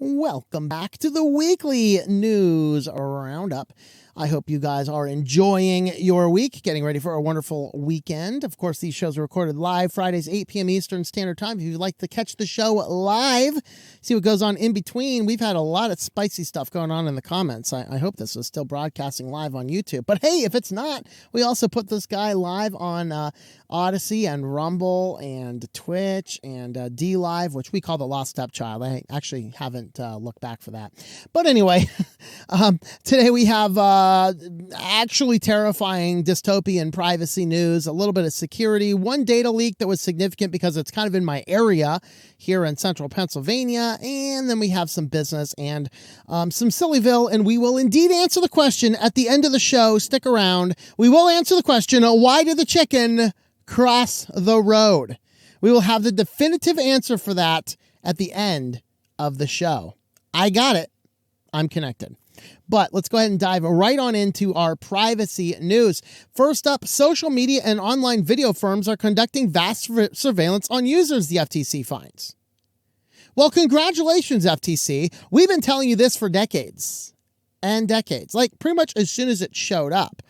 Welcome back to the Weekly News Roundup. I hope you guys are enjoying your week, getting ready for a wonderful weekend. Of course, these shows are recorded live Fridays, 8 p.m. Eastern Standard Time. If you'd like to catch the show live, see what goes on in between, we've had a lot of spicy stuff going on in the comments. I hope this is still broadcasting live on YouTube. But hey, if it's not, we also put this guy live on Odyssey and Rumble and Twitch and DLive, which we call the Lost Stepchild. I actually haven't looked back for that. But anyway, today we have actually terrifying dystopian privacy news, a little bit of security, one data leak that was significant because it's kind of in my area here in central Pennsylvania, and then we have some business and some SillyVille, and we will indeed answer the question at the end of the show. Stick around. We will answer the question, why did the chicken cross the road? We will have the definitive answer for that at the end of the show. I got it. I'm connected. But let's go ahead and dive right on into our privacy news. First up, social media and online video firms are conducting vast surveillance on users, the FTC finds. Well, congratulations, FTC. We've been telling you this for decades and decades, like pretty much as soon as it showed up.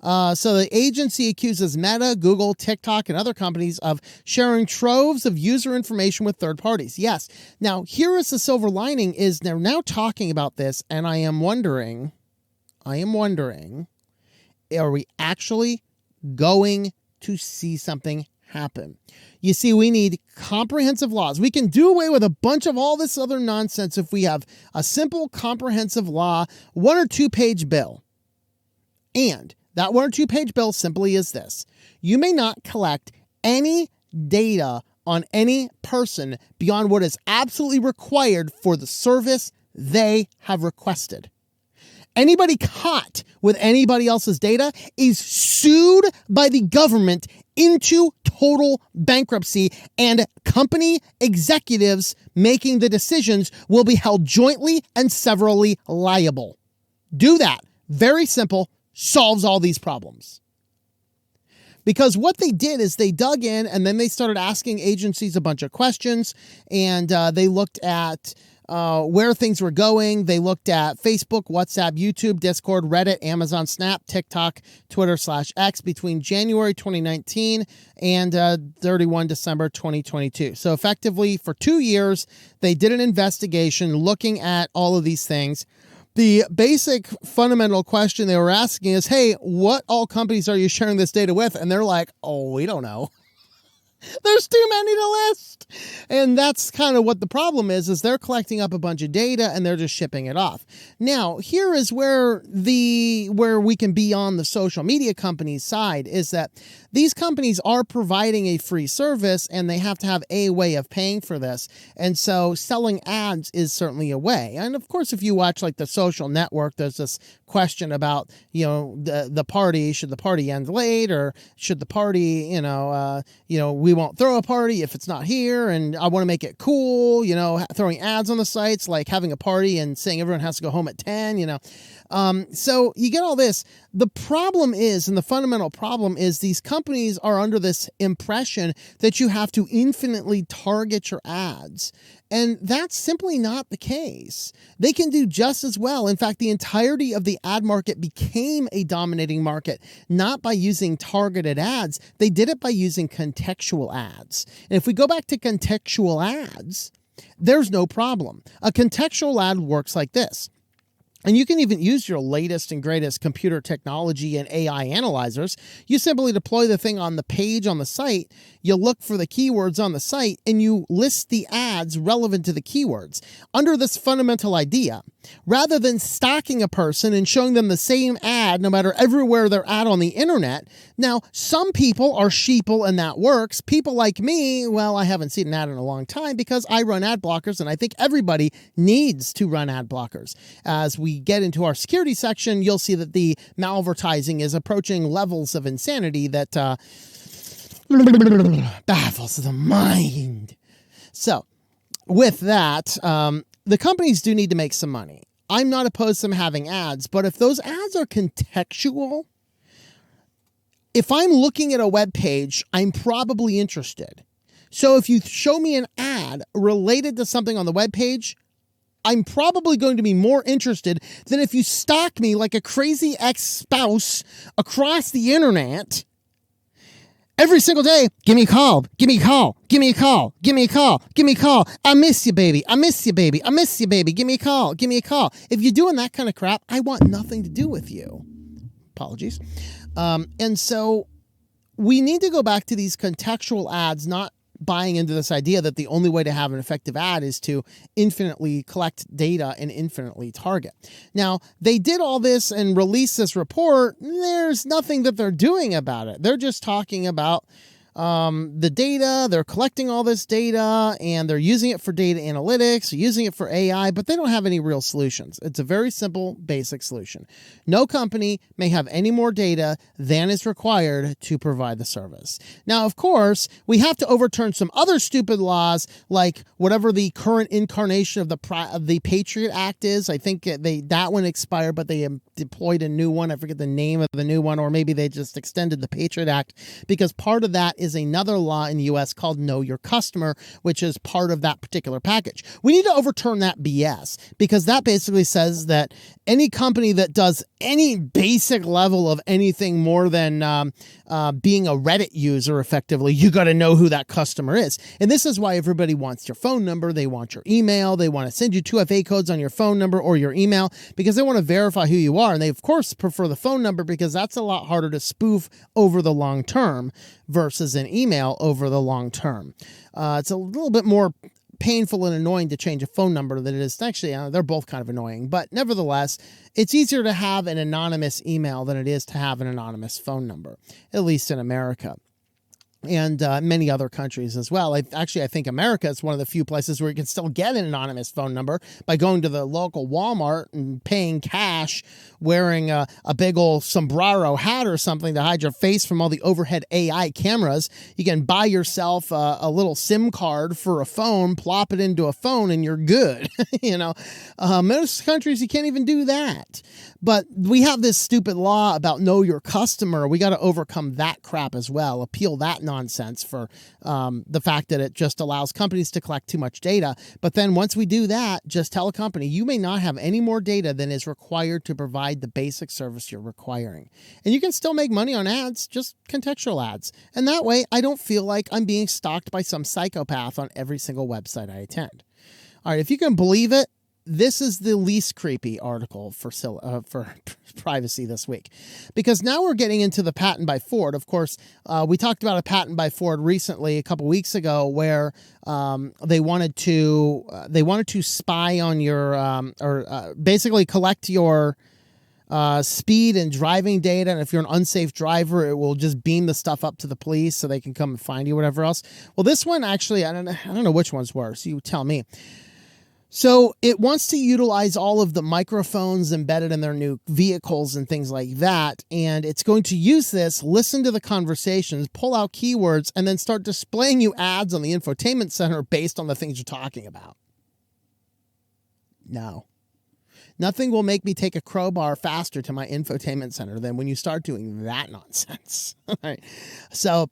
So the agency accuses Meta, Google, TikTok, and other companies of sharing troves of user information with third parties. Yes. Now, here is the silver lining is they're now talking about this, and I am wondering, are we actually going to see something happen? You see, we need comprehensive laws. We can do away with a bunch of all this other nonsense if we have a simple, comprehensive law, 1 or 2 page bill. And that 1 or 2 page bill simply is this: you may not collect any data on any person beyond what is absolutely required for the service they have requested. Anybody caught with anybody else's data is sued by the government into total bankruptcy, and company executives making the decisions will be held jointly and severally liable. Do that. Very simple. Solves all these problems. Because what they did is they dug in and then they started asking agencies a bunch of questions, and they looked at where things were going. They looked at Facebook, WhatsApp, YouTube, Discord, Reddit, Amazon, Snap, TikTok, Twitter/X between January 2019 and 31 December 2022. So effectively for 2 years, they did an investigation looking at all of these things. The basic fundamental question they were asking is, hey, what all companies are you sharing this data with? And they're like, oh, we don't know. There's too many to list. And that's kind of what the problem is they're collecting up a bunch of data and they're just shipping it off. Now, here is where we can be on the social media companies' side, is that these companies are providing a free service and they have to have a way of paying for this. And so selling ads is certainly a way. And of course, if you watch like The Social Network, there's this question about, the party, should the party end late, or should the party, we won't throw a party if it's not here, and I want to make it cool, throwing ads on the sites, like having a party and saying everyone has to go home at 10, So you get all this. The problem is, and the fundamental problem is, these companies are under this impression that you have to infinitely target your ads. And that's simply not the case. They can do just as well. In fact, the entirety of the ad market became a dominating market, not by using targeted ads. They did it by using contextual ads. And if we go back to contextual ads, there's no problem. A contextual ad works like this. And you can even use your latest and greatest computer technology and AI analyzers. You simply deploy the thing on the page on the site, you look for the keywords on the site, and you list the ads relevant to the keywords. Under this fundamental idea, rather than stalking a person and showing them the same ad no matter everywhere they're at on the internet, now some people are sheeple and that works. People like me, well, I haven't seen an ad in a long time because I run ad blockers, and I think everybody needs to run ad blockers. As we get into our security section, you'll see that the malvertising is approaching levels of insanity that baffles the mind. So with that, the companies do need to make some money. I'm not opposed to them having ads, but if those ads are contextual, if I'm looking at a web page, I'm probably interested. So if you show me an ad related to something on the web page, I'm probably going to be more interested than if you stalk me like a crazy ex-spouse across the internet every single day. Give me a call, give me a call, give me a call, give me a call, give me a call. I miss you, baby. I miss you, baby. I miss you, baby. Give me a call, give me a call. If you're doing that kind of crap, I want nothing to do with you. Apologies. And so we need to go back to these contextual ads, not buying into this idea that the only way to have an effective ad is to infinitely collect data and infinitely target. Now, they did all this and released this report. There's nothing that they're doing about it. They're just talking about the data. They're collecting all this data and they're using it for data analytics, using it for AI, but they don't have any real solutions. It's a very simple, basic solution. No company may have any more data than is required to provide the service. Now, of course, we have to overturn some other stupid laws, like whatever the current incarnation of the Patriot Act is. I think that one expired, but they deployed a new one. I forget the name of the new one, or maybe they just extended the Patriot Act, because part of that is another law in the U.S. called Know Your Customer, which is part of that particular package. We need to overturn that BS, because that basically says that any company that does any basic level of anything more than being a Reddit user, effectively, you got to know who that customer is. And this is why everybody wants your phone number. They want your email. They want to send you 2FA codes on your phone number or your email, because they want to verify who you are. And they, of course, prefer the phone number because that's a lot harder to spoof over the long term versus an email over the long term. It's a little bit more painful and annoying to change a phone number than it is. Actually, they're both kind of annoying, but nevertheless, it's easier to have an anonymous email than it is to have an anonymous phone number, at least in America. And many other countries as well. I think America is one of the few places where you can still get an anonymous phone number by going to the local Walmart and paying cash, wearing a big old sombrero hat or something to hide your face from all the overhead AI cameras. You can buy yourself a little SIM card for a phone, plop it into a phone, and you're good. Most countries, you can't even do that. But we have this stupid law about know your customer. We got to overcome that crap as well, appeal that nonsense for the fact that it just allows companies to collect too much data. But then once we do that, just tell a company, you may not have any more data than is required to provide the basic service you're requiring. And you can still make money on ads, just contextual ads. And that way, I don't feel like I'm being stalked by some psychopath on every single website I attend. All right, if you can believe it, this is the least creepy article for privacy this week, because now we're getting into the patent by Ford. Of course, we talked about a patent by Ford recently, a couple weeks ago, where they wanted to spy on your basically collect your speed and driving data. And if you're an unsafe driver, it will just beam the stuff up to the police so they can come and find you, whatever else. Well, this one actually, I don't know which one's worse. You tell me. So it wants to utilize all of the microphones embedded in their new vehicles and things like that. And it's going to use this, listen to the conversations, pull out keywords, and then start displaying you ads on the infotainment center based on the things you're talking about. No. Nothing will make me take a crowbar faster to my infotainment center than when you start doing that nonsense. All right. So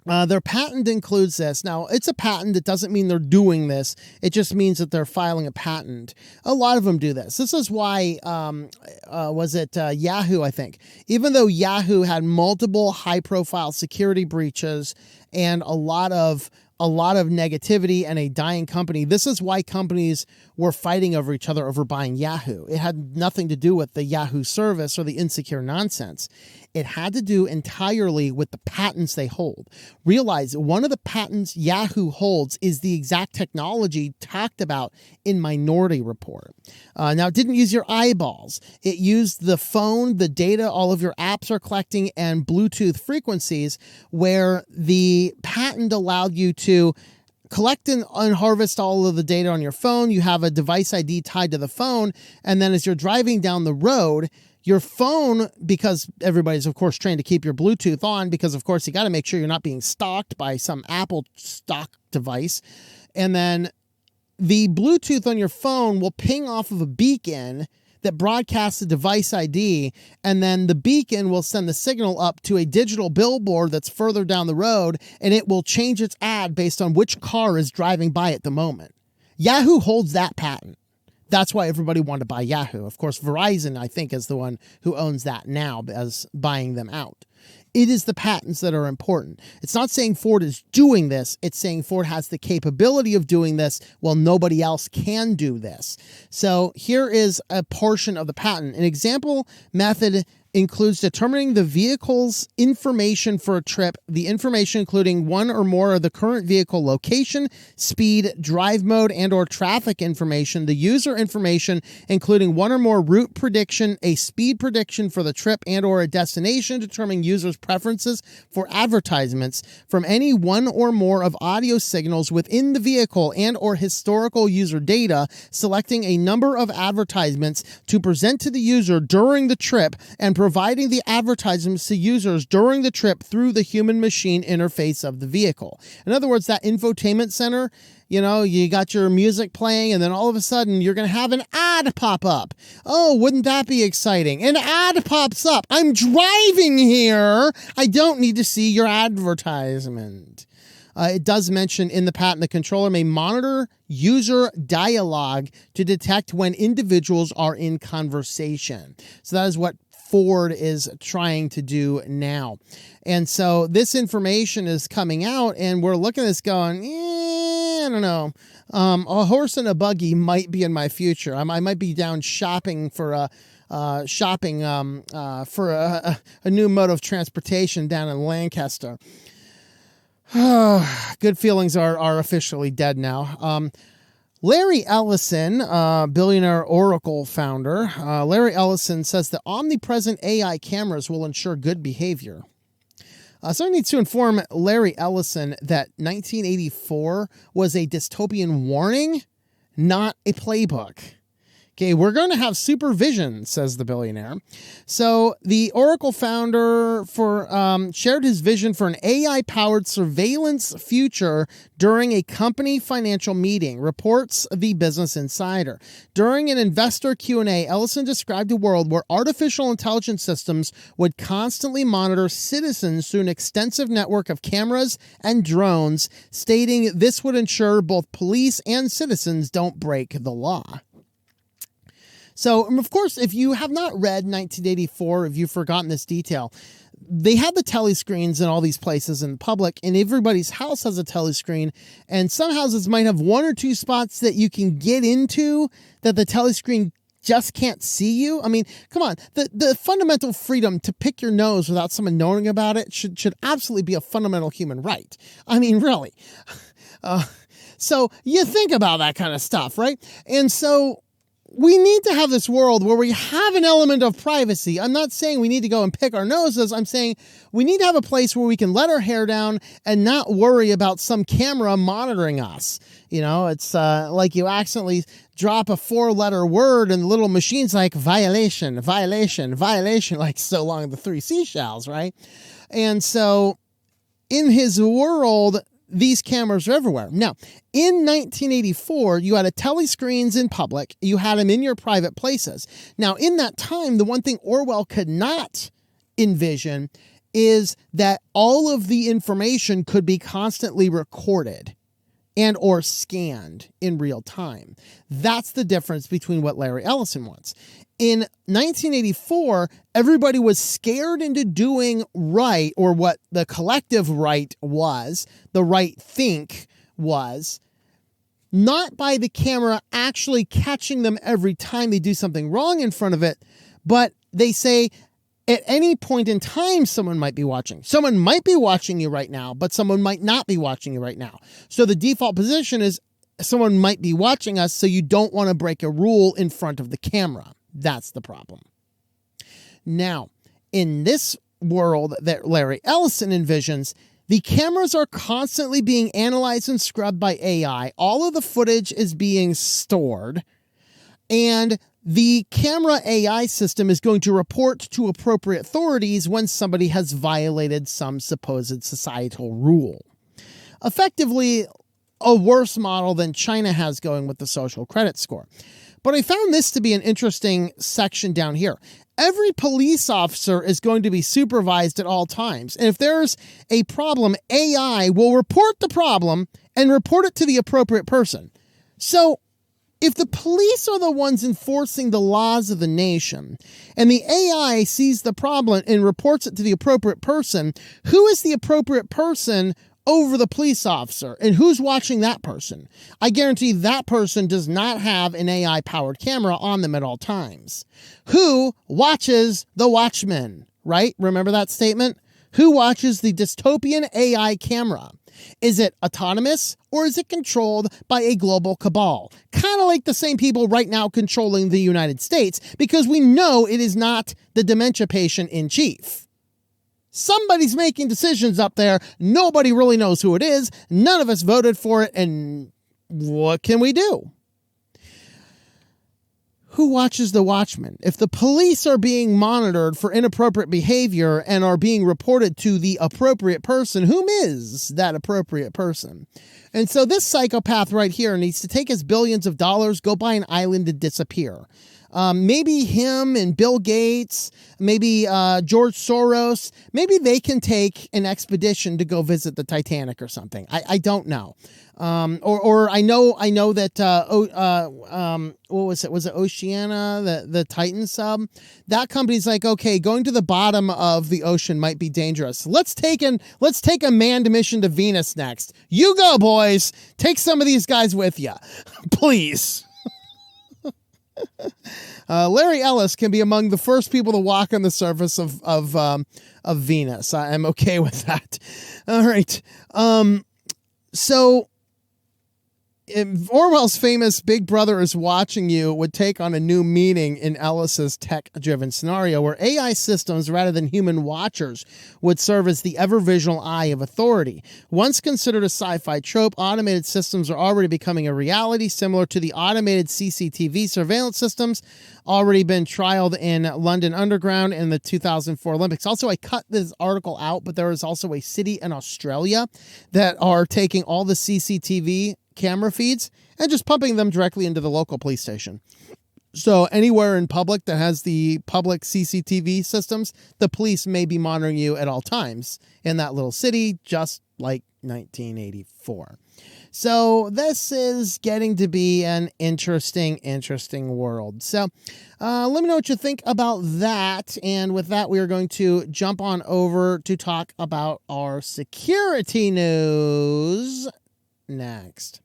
their patent includes this. Now, it's a patent. It doesn't mean they're doing this. It just means that they're filing a patent. A lot of them do this. This is why, Yahoo, I think. Even though Yahoo had multiple high-profile security breaches and a lot of negativity and a dying company, this is why companies were fighting over each other over buying Yahoo. It had nothing to do with the Yahoo service or the insecure nonsense. It had to do entirely with the patents they hold. Realize one of the patents Yahoo holds is the exact technology talked about in Minority Report. Now, it didn't use your eyeballs. It used the phone, the data all of your apps are collecting, and Bluetooth frequencies, where the patent allowed you to collect and harvest all of the data on your phone. You have a device ID tied to the phone, and then as you're driving down the road, your phone, because everybody's, of course, trained to keep your Bluetooth on, because, of course, you got to make sure you're not being stalked by some Apple stock device. And then the Bluetooth on your phone will ping off of a beacon that broadcasts the device ID, and then the beacon will send the signal up to a digital billboard that's further down the road, and it will change its ad based on which car is driving by at the moment. Yahoo holds that patent. That's why everybody wanted to buy Yahoo. Of course, Verizon, I think, is the one who owns that now as buying them out. It is the patents that are important. It's not saying Ford is doing this. It's saying Ford has the capability of doing this while nobody else can do this. So here is a portion of the patent. An example method includes determining the vehicle's information for a trip, the information including one or more of the current vehicle location, speed, drive mode, and or traffic information, the user information including one or more route prediction, a speed prediction for the trip and or a destination, determining users' preferences for advertisements from any one or more of audio signals within the vehicle and or historical user data, selecting a number of advertisements to present to the user during the trip, and providing the advertisements to users during the trip through the human-machine interface of the vehicle. In other words, that infotainment center, you got your music playing, and then all of a sudden you're going to have an ad pop up. Oh, wouldn't that be exciting? An ad pops up. I'm driving here. I don't need to see your advertisement. It does mention in the patent the controller may monitor user dialogue to detect when individuals are in conversation. So that is what Ford is trying to do now. And so this information is coming out, and we're looking at this going, I don't know. A horse and a buggy might be in my future. I might be down shopping for a new mode of transportation down in Lancaster. Good feelings are officially dead now. Larry Ellison, billionaire Oracle founder, Larry Ellison says that omnipresent AI cameras will ensure good behavior. So I need to inform Larry Ellison that 1984 was a dystopian warning, not a playbook. Okay, we're going to have supervision, says the billionaire. So the Oracle founder shared his vision for an AI-powered surveillance future during a company financial meeting, reports the Business Insider. During an investor Q&A, Ellison described a world where artificial intelligence systems would constantly monitor citizens through an extensive network of cameras and drones, stating this would ensure both police and citizens don't break the law. So, of course, if you have not read 1984, if you've forgotten this detail, they had the telescreens in all these places in public, and everybody's house has a telescreen, and some houses might have one or two spots that you can get into that the telescreen just can't see you. I mean, come on, the fundamental freedom to pick your nose without someone knowing about it should absolutely be a fundamental human right. I mean, really. So you think about that kind of stuff, right? And so we need to have this world where we have an element of privacy. I'm not saying we need to go and pick our noses. I'm saying we need to have a place where we can let our hair down and not worry about some camera monitoring us. It's like you accidentally drop a 4-letter word and the little machine's like violation, violation, violation, like so long the 3 seashells, right? And so in his world, these cameras are everywhere. Now, in 1984, you had a telescreens in public. You had them in your private places. Now, in that time, the one thing Orwell could not envision is that all of the information could be constantly recorded and or scanned in real time. That's the difference between what Larry Ellison wants. In 1984, everybody was scared into doing right, or what the collective right was, the right think was, not by the camera actually catching them every time they do something wrong in front of it, but they say at any point in time, someone might be watching. Someone might be watching you right now, but someone might not be watching you right now. So the default position is someone might be watching us, so you don't want to break a rule in front of the camera. That's the problem. Now, in this world that Larry Ellison envisions, the cameras are constantly being analyzed and scrubbed by AI. All of the footage is being stored, and the camera AI system is going to report to appropriate authorities when somebody has violated some supposed societal rule. Effectively, a worse model than China has going with the social credit score. But I found this to be an interesting section down here. Every police officer is going to be supervised at all times. And if there's a problem, AI will report the problem and report it to the appropriate person. So if the police are the ones enforcing the laws of the nation and the AI sees the problem and reports it to the appropriate person, who is the appropriate person over the police officer, and who's watching that person? I guarantee that person does not have an AI-powered camera on them at all times. Who watches the watchman, right? Remember that statement? Who watches the dystopian AI camera? Is it autonomous or is it controlled by a global cabal? Kind of like the same people right now controlling the United States, because we know it is not the dementia patient in chief. Somebody's making decisions up there. Nobody really knows who it is. None of us voted for it. And what can we do? Who watches the watchman? If the police are being monitored for inappropriate behavior and are being reported to the appropriate person, whom is that appropriate person? And so this psychopath right here needs to take his billions of dollars, go buy an island and disappear. Maybe him and Bill Gates, maybe George Soros, maybe they can take an expedition to go visit the Titanic or something. I don't know. Or I know that what was it? Was it Oceana, the Titan sub? That company's like, okay, going to the bottom of the ocean might be dangerous. Let's take a manned mission to Venus next. You go, boys. Take some of these guys with you, please. Larry Ellis can be among the first people to walk on the surface of Venus. I'm okay with that. All right. So if Orwell's famous Big Brother is watching you would take on a new meaning in Ellis's tech-driven scenario, where AI systems, rather than human watchers, would serve as the ever-visual eye of authority. Once considered a sci-fi trope, automated systems are already becoming a reality, similar to the automated CCTV surveillance systems already been trialed in London Underground in the 2004 Olympics. Also, I cut this article out, but there is also a city in Australia that are taking all the CCTV camera feeds and just pumping them directly into the local police station. So anywhere in public that has the public CCTV systems, the police may be monitoring you at all times in that little city, just like 1984. So this is getting to be an interesting world. So let me know what you think about that. And with that, we are going to jump on over to talk about our security news next.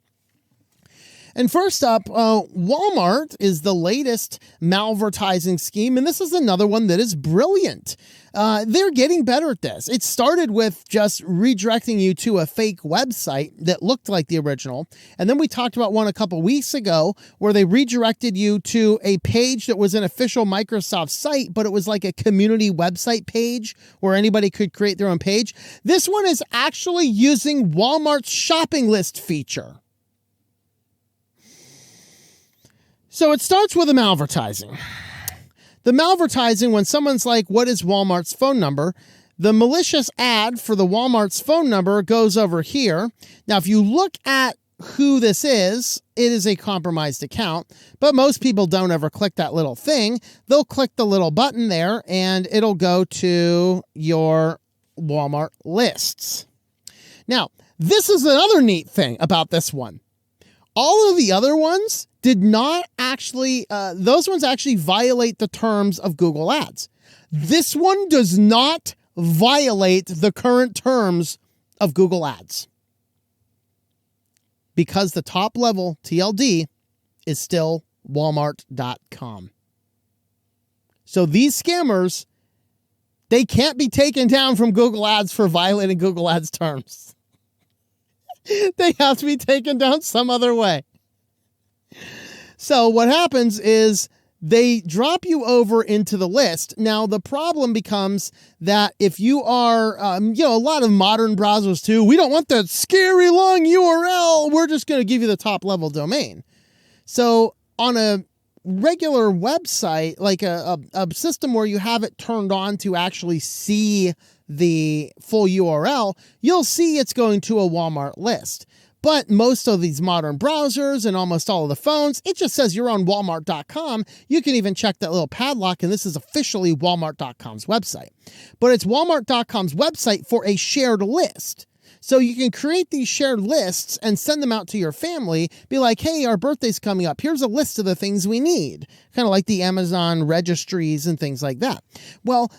And first up, Walmart is the latest malvertising scheme, and this is another one that is brilliant. They're getting better at this. It started with just redirecting you to a fake website that looked like the original, and then we talked about one a couple weeks ago where they redirected you to a page that was an official Microsoft site, but it was like a community website page where anybody could create their own page. This one is actually using Walmart's shopping list feature. So it starts with a malvertising. The malvertising, when someone's like, what is Walmart's phone number? The malicious ad for the Walmart's phone number goes over here. Now, if you look at who this is, it is a compromised account, but most people don't ever click that little thing. They'll click the little button there and it'll go to your Walmart lists. Now, this is another neat thing about this one. All of the other ones did not actually, those ones actually violate the terms of Google Ads. This one does not violate the current terms of Google Ads, because the top level TLD is still Walmart.com. So these scammers, they can't be taken down from Google Ads for violating Google Ads terms. They have to be taken down some other way. So what happens is they drop you over into the list. Now, the problem becomes that if you are, a lot of modern browsers too, we don't want that scary long URL. We're just going to give you the top level domain. So on a regular website, like a system where you have it turned on to actually see the full URL, you'll see it's going to a Walmart list. But most of these modern browsers and almost all of the phones, it just says you're on Walmart.com. You can even check that little padlock, and this is officially Walmart.com's website. But it's Walmart.com's website for a shared list. So you can create these shared lists and send them out to your family. Be like, hey, our birthday's coming up. Here's a list of the things we need. Kind of like the Amazon registries and things like that. Well,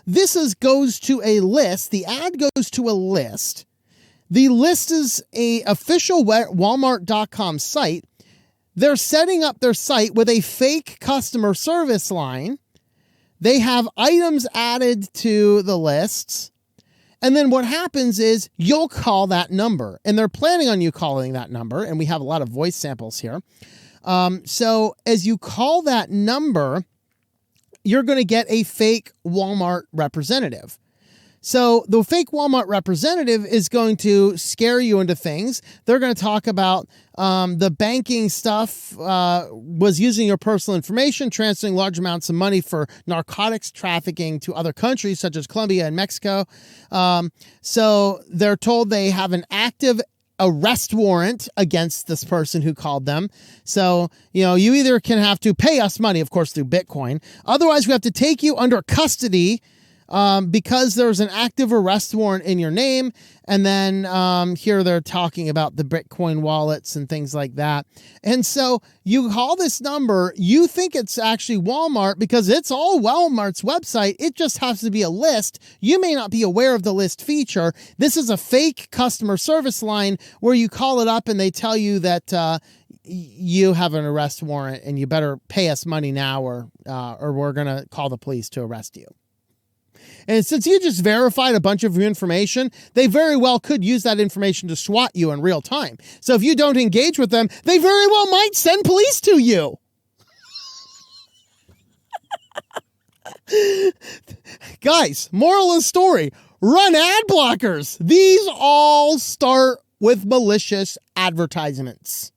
goes to a list. The ad goes to a list. The list is a official Walmart.com site. They're setting up their site with a fake customer service line. They have items added to the lists. And then what happens is you'll call that number. And they're planning on you calling that number. And we have a lot of voice samples here. So as you call that number, you're going to get a fake Walmart representative. So the fake Walmart representative is going to scare you into things. They're going to talk about the banking stuff was using your personal information, transferring large amounts of money for narcotics trafficking to other countries such as Colombia and Mexico. So they're told they have an active arrest warrant against this person who called them. So, you either can have to pay us money, of course, through Bitcoin. Otherwise, we have to take you under custody because there's an active arrest warrant in your name. And then here they're talking about the Bitcoin wallets and things like that. And so you call this number, you think it's actually Walmart because it's all Walmart's website. It just has to be a list. You may not be aware of the list feature. This is a fake customer service line where you call it up and they tell you that you have an arrest warrant and you better pay us money now or we're going to call the police to arrest you. And since you just verified a bunch of your information, they very well could use that information to SWAT you in real time. So if you don't engage with them, they very well might send police to you. Guys, moral of the story, run ad blockers. These all start with malicious advertisements.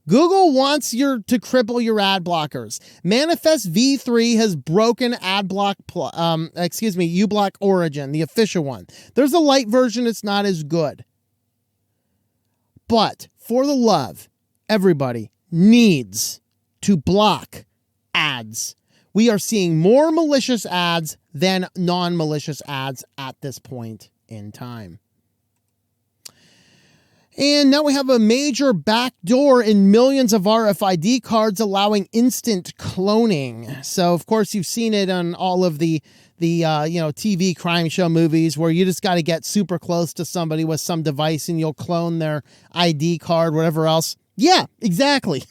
Google wants you to cripple your ad blockers. Manifest v3 has broken uBlock Origin, the official one. There's a light version, it's not as good. But for the love, everybody needs to block ads. We are seeing more malicious ads than non-malicious ads at this point in time. And now we have a major backdoor in millions of RFID cards allowing instant cloning. So, of course, you've seen it on all of the TV crime show movies where you just got to get super close to somebody with some device and you'll clone their ID card, whatever else. Yeah, exactly.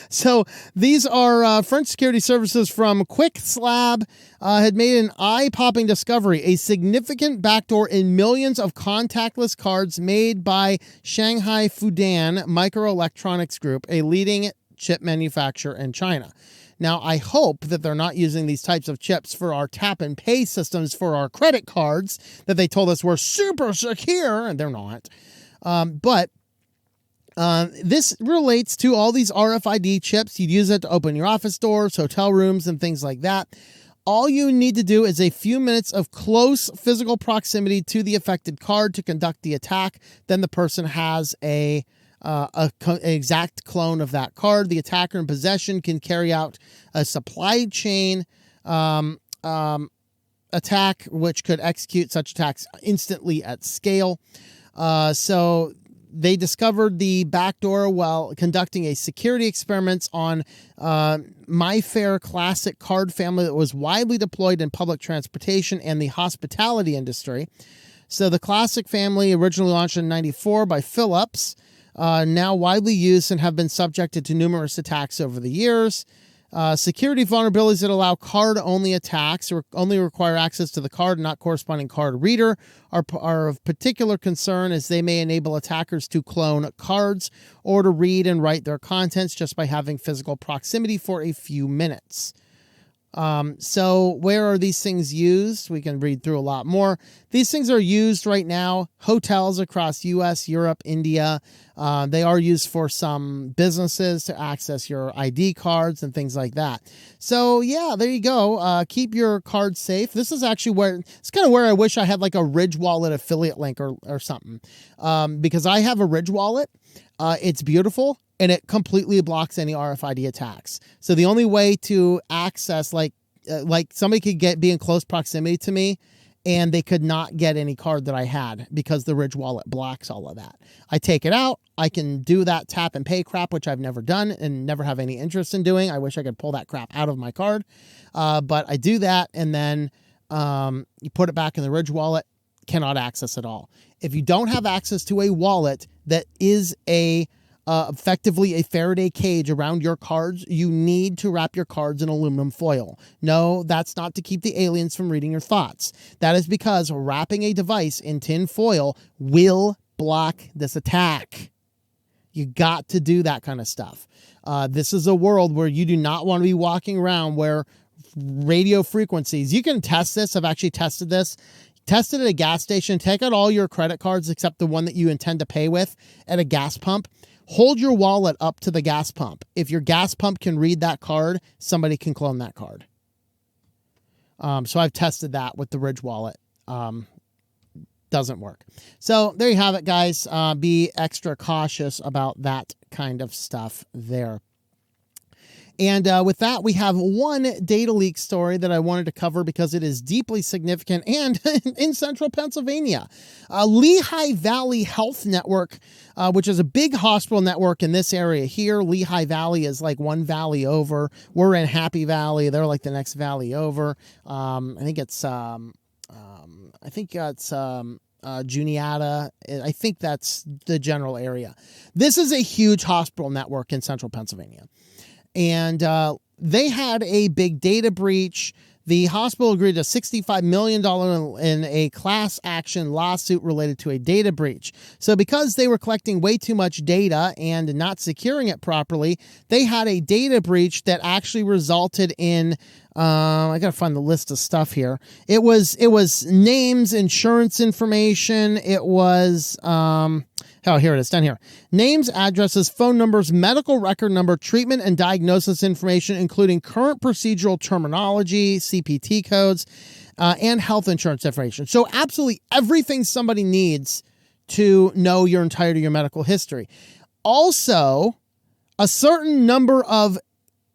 So these are French security services from QuickSlab had made an eye-popping discovery, a significant backdoor in millions of contactless cards made by Shanghai Fudan Microelectronics Group, a leading chip manufacturer in China. Now, I hope that they're not using these types of chips for our tap and pay systems for our credit cards that they told us were super secure, and they're not. But this relates to all these RFID chips. You'd use it to open your office doors, hotel rooms, and things like that. All you need to do is a few minutes of close physical proximity to the affected card to conduct the attack. Then the person has an exact clone of that card. The attacker in possession can carry out a supply chain attack, which could execute such attacks instantly at scale. So they discovered the backdoor while conducting a security experiments on MyFair Classic card family that was widely deployed in public transportation and the hospitality industry. So the Classic family, originally launched in 1994 by Philips, now widely used and have been subjected to numerous attacks over the years. Security vulnerabilities that allow card-only attacks or only require access to the card and not corresponding card reader are of particular concern, as they may enable attackers to clone cards or to read and write their contents just by having physical proximity for a few minutes. So where are these things used? We can read through a lot more. These things are used right now, hotels across US, Europe, India. They are used for some businesses to access your ID cards and things like that. So yeah, there you go. Keep your cards safe. This is actually it's kind of where I wish I had like a Ridge Wallet affiliate link or something. Because I have a Ridge Wallet. It's beautiful. And it completely blocks any RFID attacks. So the only way to access, like somebody could be in close proximity to me and they could not get any card that I had because the Ridge wallet blocks all of that. I take it out. I can do that tap and pay crap, which I've never done and never have any interest in doing. I wish I could pull that crap out of my card. But I do that, and then you put it back in the Ridge wallet, cannot access it all. If you don't have access to a wallet that is effectively a Faraday cage around your cards, you need to wrap your cards in aluminum foil. No, that's not to keep the aliens from reading your thoughts. That is because wrapping a device in tin foil will block this attack. You got to do that kind of stuff. This is a world where you do not want to be walking around where radio frequencies, you can test this. I've actually tested this. Test it at a gas station. Take out all your credit cards except the one that you intend to pay with at a gas pump. Hold your wallet up to the gas pump. If your gas pump can read that card, somebody can clone that card. So I've tested that with the Ridge wallet. Doesn't work. So there you have it, guys. Be extra cautious about that kind of stuff there. And with that, we have one data leak story that I wanted to cover because it is deeply significant and in central Pennsylvania. Lehigh Valley Health Network, which is a big hospital network in this area here. Lehigh Valley is like one valley over. We're in Happy Valley. They're like the next valley over. I think it's Juniata. I think that's the general area. This is a huge hospital network in central Pennsylvania. And they had a big data breach. The hospital agreed to $65 million in a class action lawsuit related to a data breach. So because they were collecting way too much data and not securing it properly, they had a data breach that actually resulted in I got to find the list of stuff here. It was names, insurance information. It was here it is, down here. Names, addresses, phone numbers, medical record number, treatment and diagnosis information, including current procedural terminology, CPT codes, and health insurance information. So absolutely everything somebody needs to know your entirety of your medical history. Also, a certain number of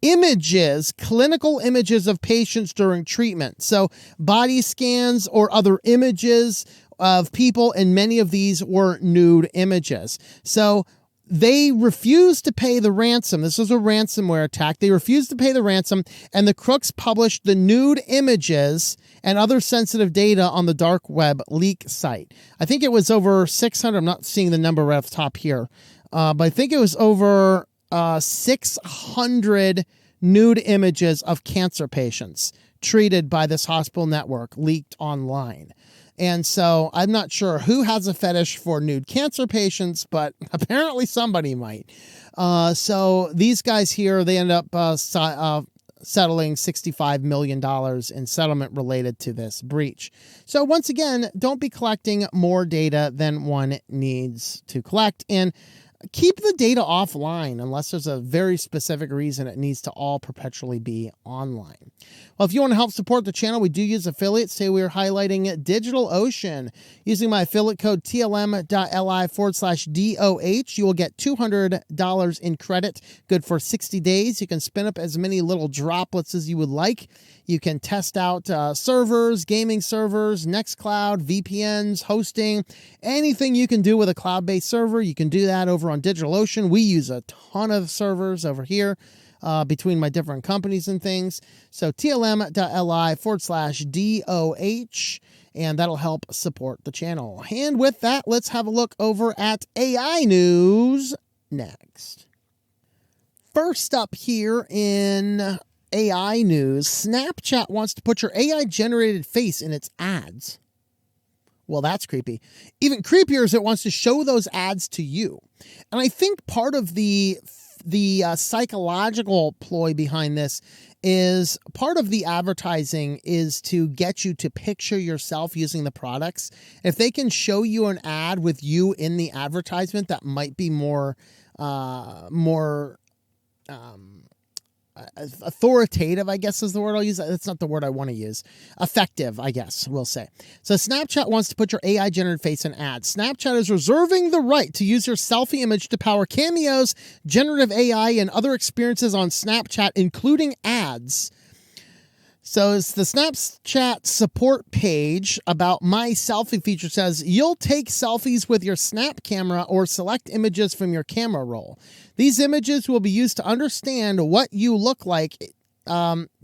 images, clinical images of patients during treatment. So body scans or other images of people, and many of these were nude images. So they refused to pay the ransom. This was a ransomware attack. They refused to pay the ransom, and the crooks published the nude images and other sensitive data on the dark web leak site. I think it was over 600. I'm not seeing the number right off the top here, but I think it was over 600 nude images of cancer patients treated by this hospital network leaked online. And so I'm not sure who has a fetish for nude cancer patients, but apparently somebody might. So these guys here, they end up settling $65 million in settlement related to this breach. So once again, don't be collecting more data than one needs to collect. And keep the data offline unless there's a very specific reason it needs to all perpetually be online. Well, if you want to help support the channel, we do use affiliates. Today we are highlighting DigitalOcean. Using my affiliate code TLM.li/DOH, you will get $200 in credit, good for 60 days. You can spin up as many little droplets as you would like. You can test out servers, gaming servers, Nextcloud, VPNs, hosting, anything you can do with a cloud-based server. You can do that over on DigitalOcean. We use a ton of servers over here between my different companies and things. So TLM.li/DOH, and that'll help support the channel. And with that, let's have a look over at AI news next. First up here in AI news, Snapchat wants to put your AI-generated face in its ads. Well, that's creepy. Even creepier is it wants to show those ads to you. And I think part of the psychological ploy behind this is part of the advertising is to get you to picture yourself using the products. If they can show you an ad with you in the advertisement, that might be more authoritative, I guess is the word I'll use. That's not the word I want to use. Effective, I guess we'll say. So Snapchat wants to put your AI generated face in ads. Snapchat is reserving the right to use your selfie image to power cameos, generative AI, and other experiences on Snapchat, including ads. So it's the Snapchat support page about my selfie feature says, you'll take selfies with your Snap camera or select images from your camera roll. These images will be used to understand what you look like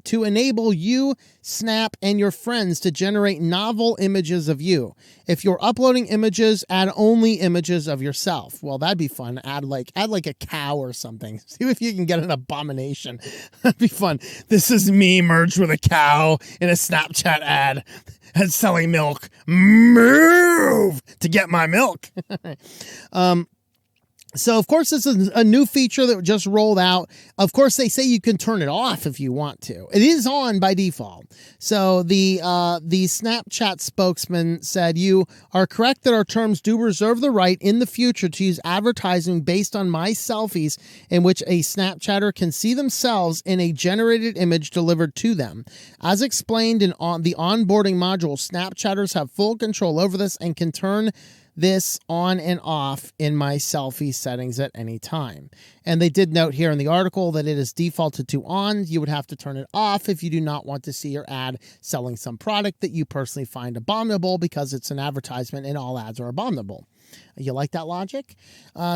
to enable you, Snap, and your friends to generate novel images of you. If you're uploading images, add only images of yourself. Well, that'd be fun. Add like a cow or something. See if you can get an abomination. That'd be fun. This is me merged with a cow in a Snapchat ad and selling milk. Move to get my milk. So, of course, this is a new feature that just rolled out. Of course, they say you can turn it off if you want to. It is on by default. So the Snapchat spokesman said, you are correct that our terms do reserve the right in the future to use advertising based on my selfies in which a Snapchatter can see themselves in a generated image delivered to them. As explained in the onboarding module, Snapchatters have full control over this and can turn this on and off in my selfie settings at any time. And they did note here in the article that it is defaulted to on. You would have to turn it off if you do not want to see your ad selling some product that you personally find abominable, because it's an advertisement and all ads are abominable. You like that logic?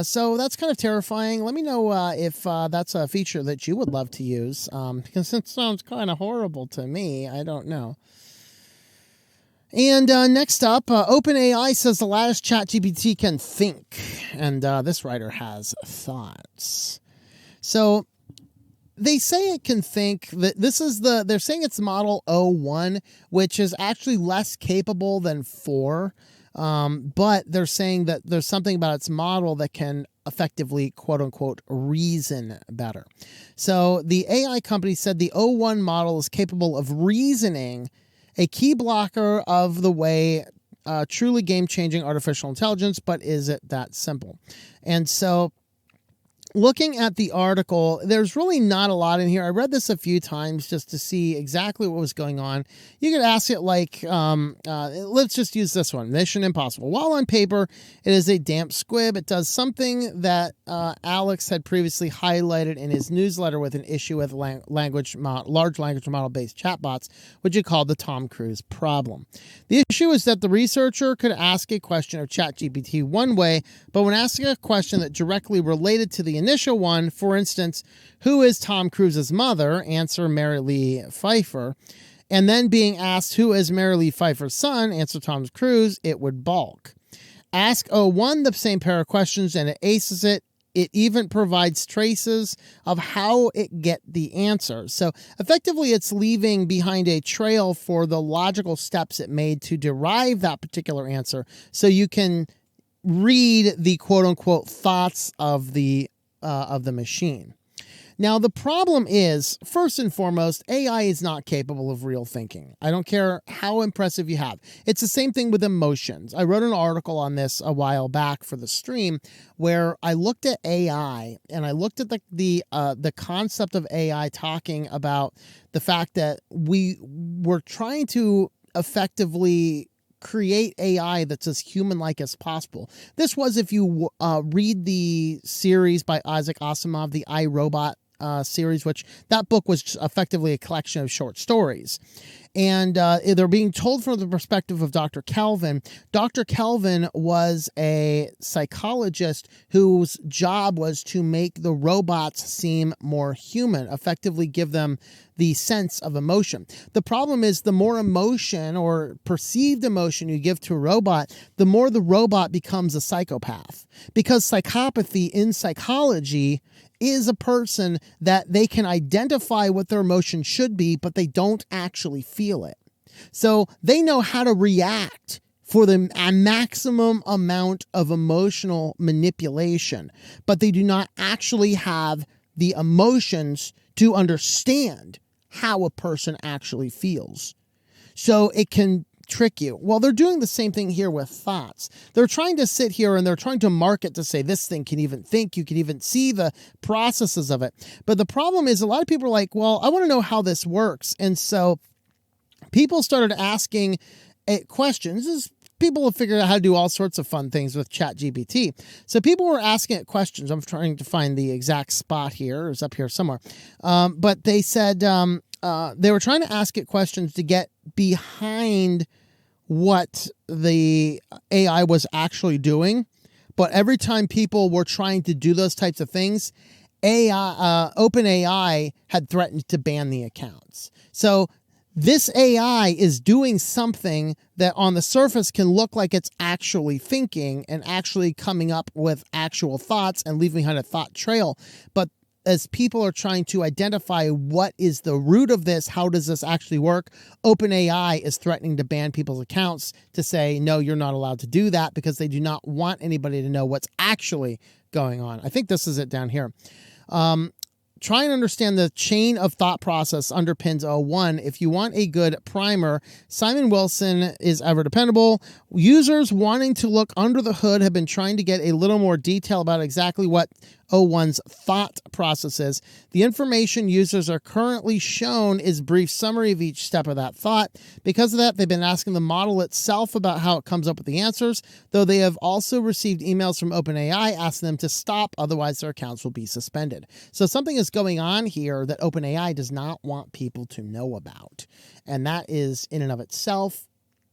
So that's kind of terrifying. Let me know if that's a feature that you would love to use, because it sounds kind of horrible to me. I don't know. And next up, OpenAI says the latest ChatGPT can think, and this writer has thoughts. So they say it can think. That they're saying it's model 01, which is actually less capable than 4, but they're saying that there's something about its model that can effectively, quote unquote, reason better. So the AI company said the 01 model is capable of reasoning, a key blocker of the way truly game-changing artificial intelligence, but is it that simple? And so looking at the article, there's really not a lot in here. I read this a few times just to see exactly what was going on. You could ask it like, let's just use this one, Mission Impossible. While on paper, it is a damp squib. It does something that Alex had previously highlighted in his newsletter with an issue with large language model-based chatbots, which he called the Tom Cruise problem. The issue is that the researcher could ask a question of ChatGPT one way, but when asking a question that directly related to the initial one, for instance, who is Tom Cruise's mother? Answer Mary Lee Pfeiffer. And then being asked who is Mary Lee Pfeiffer's son? Answer Tom Cruise. It would balk. Ask O1 the same pair of questions and it aces it. It even provides traces of how it get the answer. So effectively, it's leaving behind a trail for the logical steps it made to derive that particular answer. So you can read the quote unquote thoughts of the machine. Now, the problem is, first and foremost, AI is not capable of real thinking. I don't care how impressive you have. It's the same thing with emotions. I wrote an article on this a while back for the stream where I looked at AI and I looked at the concept of AI talking about the fact that we were trying to effectively create AI that's as human-like as possible. This was, if you read the series by Isaac Asimov, the I, Robot series, which that book was effectively a collection of short stories. And they're being told from the perspective of Dr. Kelvin. Dr. Kelvin was a psychologist whose job was to make the robots seem more human, effectively give them the sense of emotion. The problem is the more emotion or perceived emotion you give to a robot, the more the robot becomes a psychopath. Because psychopathy in psychology is a person that they can identify what their emotion should be, but they don't actually feel it. So they know how to react for the maximum amount of emotional manipulation, but they do not actually have the emotions to understand how a person actually feels. So it can trick you. Well, they're doing the same thing here with thoughts. They're trying to sit here and they're trying to market to say this thing can even think. You can even see the processes of it. But the problem is a lot of people are like, well, I want to know how this works. And so people started asking questions. People have figured out how to do all sorts of fun things with ChatGPT. So people were asking it questions. I'm trying to find the exact spot here. It's up here somewhere. But they said, they were trying to ask it questions to get behind what the AI was actually doing. But every time people were trying to do those types of things, OpenAI had threatened to ban the accounts. So this AI is doing something that on the surface can look like it's actually thinking and actually coming up with actual thoughts and leaving behind a thought trail. But as people are trying to identify what is the root of this, how does this actually work, OpenAI is threatening to ban people's accounts to say, no, you're not allowed to do that, because they do not want anybody to know what's actually going on. I think this is it down here. Try and understand the chain of thought process underpins O1. If you want a good primer, Simon Wilson is ever dependable. Users wanting to look under the hood have been trying to get a little more detail about exactly what O1's thought process is. The information users are currently shown is a brief summary of each step of that thought. Because of that, they've been asking the model itself about how it comes up with the answers, though they have also received emails from OpenAI asking them to stop, otherwise their accounts will be suspended. So something is going on here that OpenAI does not want people to know about. And that is, in and of itself,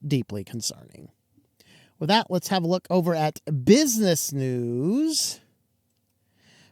deeply concerning. With that, let's have a look over at business news.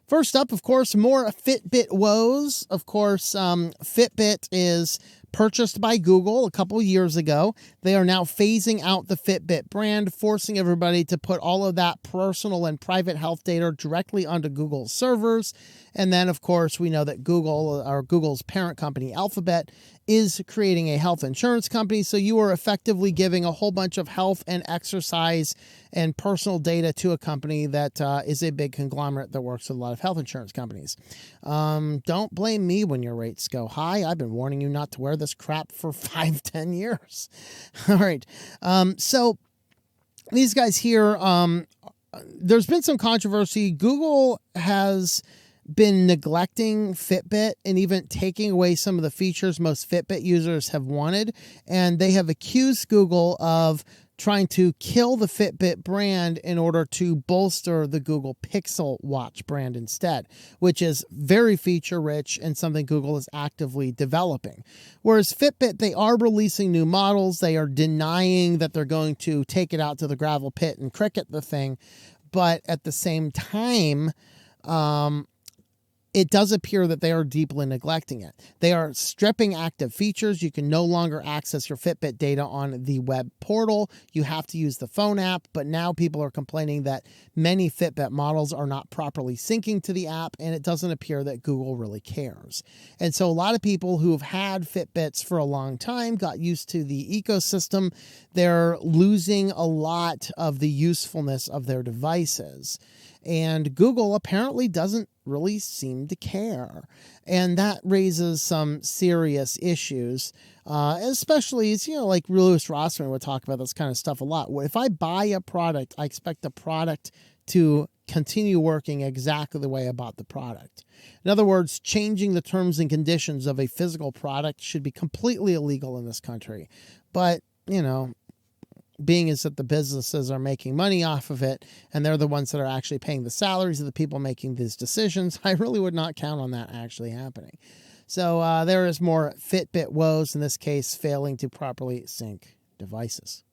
First up, of course, more Fitbit woes. Of course, Fitbit is purchased by Google a couple years ago. They are now phasing out the Fitbit brand, forcing everybody to put all of that personal and private health data directly onto Google's servers. And then, of course, we know that Google, or Google's parent company, Alphabet, is creating a health insurance company. So you are effectively giving a whole bunch of health and exercise and personal data to a company that is a big conglomerate that works with a lot of health insurance companies. Don't blame me when your rates go high. I've been warning you not to wear this crap for 5-10 years. All right. So these guys here, there's been some controversy. Google has been neglecting Fitbit and even taking away some of the features most Fitbit users have wanted. And they have accused Google of trying to kill the Fitbit brand in order to bolster the Google Pixel Watch brand instead, which is very feature rich and something Google is actively developing. Whereas Fitbit, they are releasing new models. They are denying that they're going to take it out to the gravel pit and cricket the thing. But at the same time, it does appear that they are deeply neglecting it. They are stripping active features. You can no longer access your Fitbit data on the web portal. You have to use the phone app, but now people are complaining that many Fitbit models are not properly syncing to the app, and it doesn't appear that Google really cares. And so a lot of people who have had Fitbits for a long time got used to the ecosystem. They're losing a lot of the usefulness of their devices. And Google apparently doesn't really seem to care. And that raises some serious issues, especially as, like Louis Rossmann would talk about this kind of stuff a lot. If I buy a product, I expect the product to continue working exactly the way I bought the product. In other words, changing the terms and conditions of a physical product should be completely illegal in this country. But, being is that the businesses are making money off of it, and they're the ones that are actually paying the salaries of the people making these decisions, I really would not count on that actually happening. So there is more Fitbit woes, in this case, failing to properly sync devices.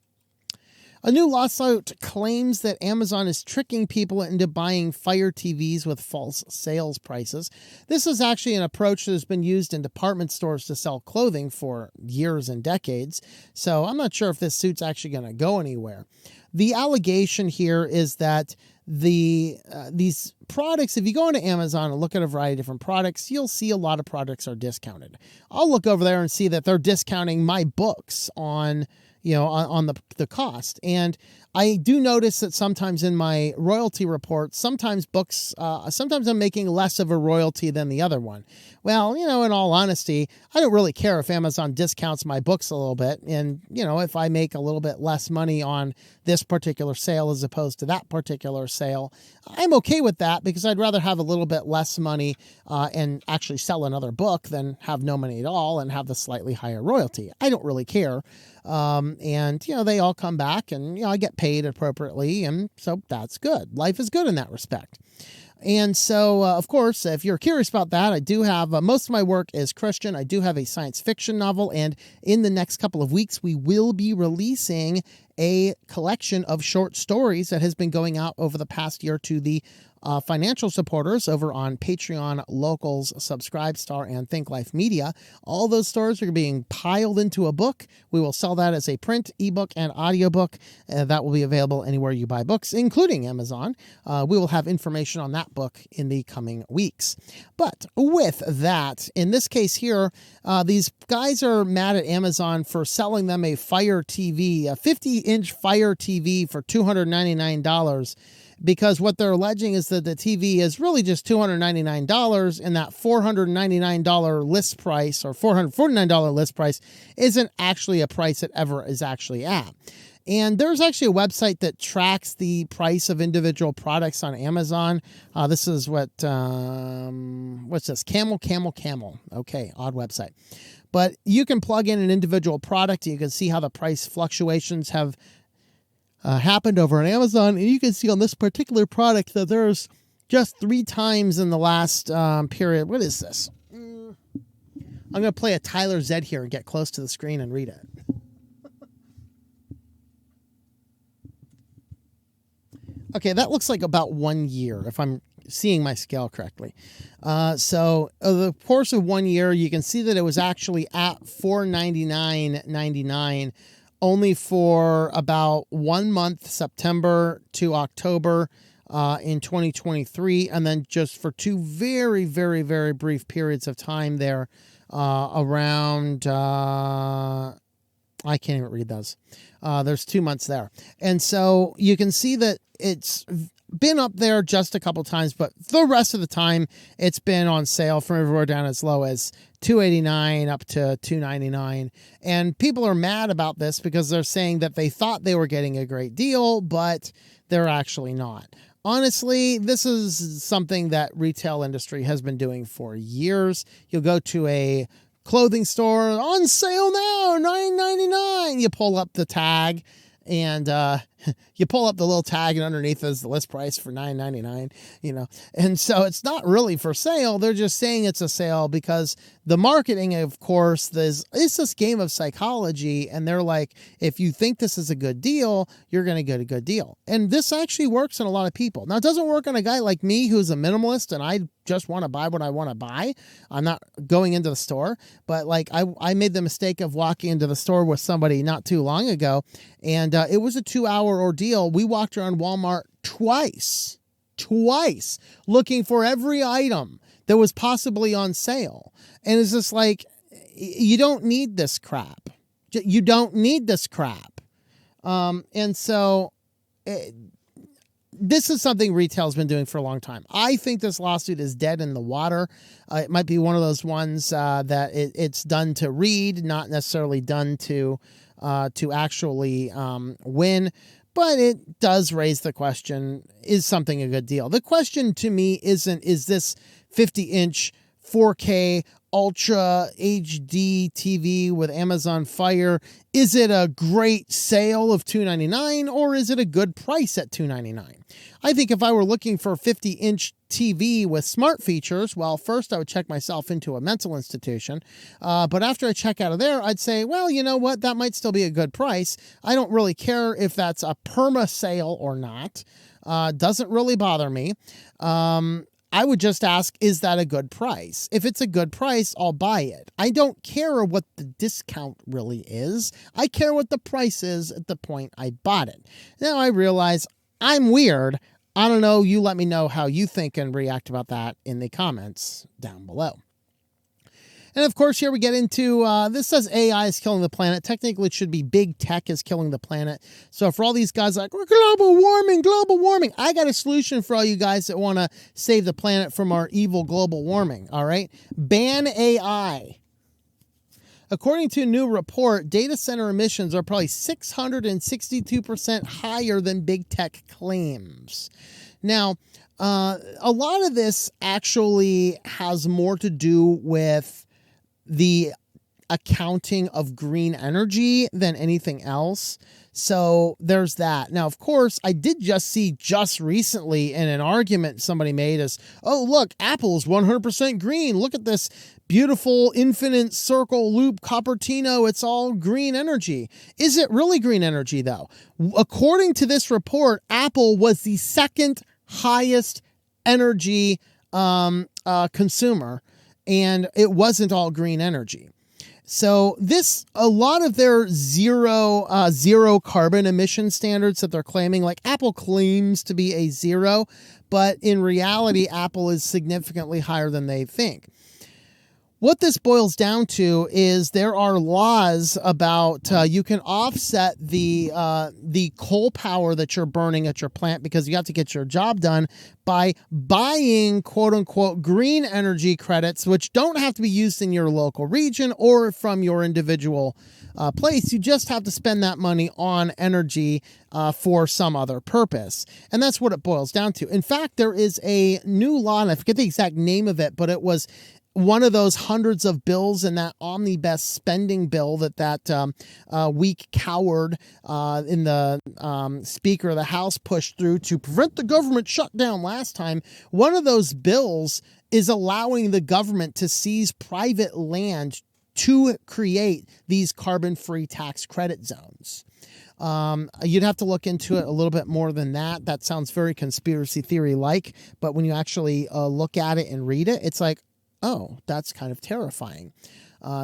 A new lawsuit claims that Amazon is tricking people into buying Fire TVs with false sales prices. This is actually an approach that has been used in department stores to sell clothing for years and decades. So I'm not sure if this suit's actually going to go anywhere. The allegation here is that these products, if you go into Amazon and look at a variety of different products, you'll see a lot of products are discounted. I'll look over there and see that they're discounting my books on the cost. And I do notice that sometimes in my royalty reports, sometimes I'm making less of a royalty than the other one. Well, in all honesty, I don't really care if Amazon discounts my books a little bit. And, if I make a little bit less money on this particular sale as opposed to that particular sale, I'm okay with that, because I'd rather have a little bit less money and actually sell another book than have no money at all and have the slightly higher royalty. I don't really care. And they all come back, and I get paid appropriately, and so that's good. Life is good in that respect. And so, of course, if you're curious about that, I do have most of my work is Christian. I do have a science fiction novel, and in the next couple of weeks, we will be releasing a collection of short stories that has been going out over the past year to the financial supporters over on Patreon, Locals, Subscribestar, and Think Life Media. All those stories are being piled into a book. We will sell that as a print, ebook, and audiobook. That will be available anywhere you buy books, including Amazon. We will have information on that book in the coming weeks. But with that, in this case here, these guys are mad at Amazon for selling them a Fire TV, a 50-inch Fire TV for $299. Because what they're alleging is that the TV is really just $299, and that $499 list price or $449 list price isn't actually a price it ever is actually at. And there's actually a website that tracks the price of individual products on Amazon. This is what's this? Camel. Okay, odd website. But you can plug in an individual product. You can see how the price fluctuations have happened over on Amazon, and you can see on this particular product that there's just 3 times in the last period. What is this? I'm going to play a Tyler Z here and get close to the screen and read it. Okay, that looks like about 1 year, if I'm seeing my scale correctly. So over the course of 1 year, you can see that it was actually at $499.99 only for about 1 month, September to October in 2023, and then just for 2 very, very, very brief periods of time there around, I can't even read those. There's 2 months there. And so you can see that it's been up there just a couple times, but the rest of the time it's been on sale from everywhere down as low as $289 up to $299. And people are mad about this because they're saying that they thought they were getting a great deal, but they're actually not. Honestly, this is something that retail industry has been doing for years. You'll go to a clothing store, on sale now, $9.99. You pull up the tag, and you pull up the little tag, and underneath is the list price for $9.99, and so it's not really for sale. They're just saying it's a sale because the marketing, of course, it's this game of psychology, and they're like, if you think this is a good deal, you're going to get a good deal. And this actually works on a lot of people. Now, it doesn't work on a guy like me who's a minimalist, and I just want to buy what I want to buy. I'm not going into the store, but like I made the mistake of walking into the store with somebody not too long ago, and it was a 2-hour ordeal. We walked around Walmart twice, looking for every item that was possibly on sale. And it's just like, you don't need this crap. You don't need this crap. And so this is something retail's been doing for a long time. I think this lawsuit is dead in the water. It might be one of those ones that it's done to read, not necessarily done to actually win. But it does raise the question, is something a good deal? The question to me isn't, is this 50-inch 4K Ultra HD TV with Amazon Fire, is it a great sale of $299, or is it a good price at $299? I think if I were looking for a 50-inch TV with smart features, well, first I would check myself into a mental institution. But after I check out of there, I'd say, well, you know what? That might still be a good price. I don't really care if that's a perma sale or not. Doesn't really bother me. I would just ask, is that a good price? If it's a good price, I'll buy it. I don't care what the discount really is. I care what the price is at the point I bought it. Now I realize I'm weird. I don't know. You let me know how you think and react about that in the comments down below. And of course, here we get into, this says AI is killing the planet. Technically, it should be big tech is killing the planet. So for all these guys like, global warming, I got a solution for all you guys that want to save the planet from our evil global warming, all right? Ban AI. According to a new report, data center emissions are probably 662% higher than big tech claims. Now, a lot of this actually has more to do with the accounting of green energy than anything else. So there's that. Now, of course, I did just see just recently in an argument somebody made is, oh, look, Apple is 100% green. Look at this beautiful infinite circle loop Cupertino. It's all green energy. Is it really green energy, though? According to this report, Apple was the second highest energy consumer, and it wasn't all green energy. So a lot of their zero carbon emission standards that they're claiming, like Apple claims to be a zero, but in reality, Apple is significantly higher than they think. What this boils down to is there are laws about you can offset the coal power that you're burning at your plant because you have to get your job done by buying quote unquote green energy credits, which don't have to be used in your local region or from your individual place. You just have to spend that money on energy for some other purpose. And that's what it boils down to. In fact, there is a new law, and I forget the exact name of it, but it was one of those hundreds of bills in that omnibus spending bill that weak coward in the Speaker of the House pushed through to prevent the government shutdown last time. One of those bills is allowing the government to seize private land to create these carbon-free tax credit zones. You'd have to look into it a little bit more than that. That sounds very conspiracy theory-like, but when you actually look at it and read it, it's like, oh, that's kind of terrifying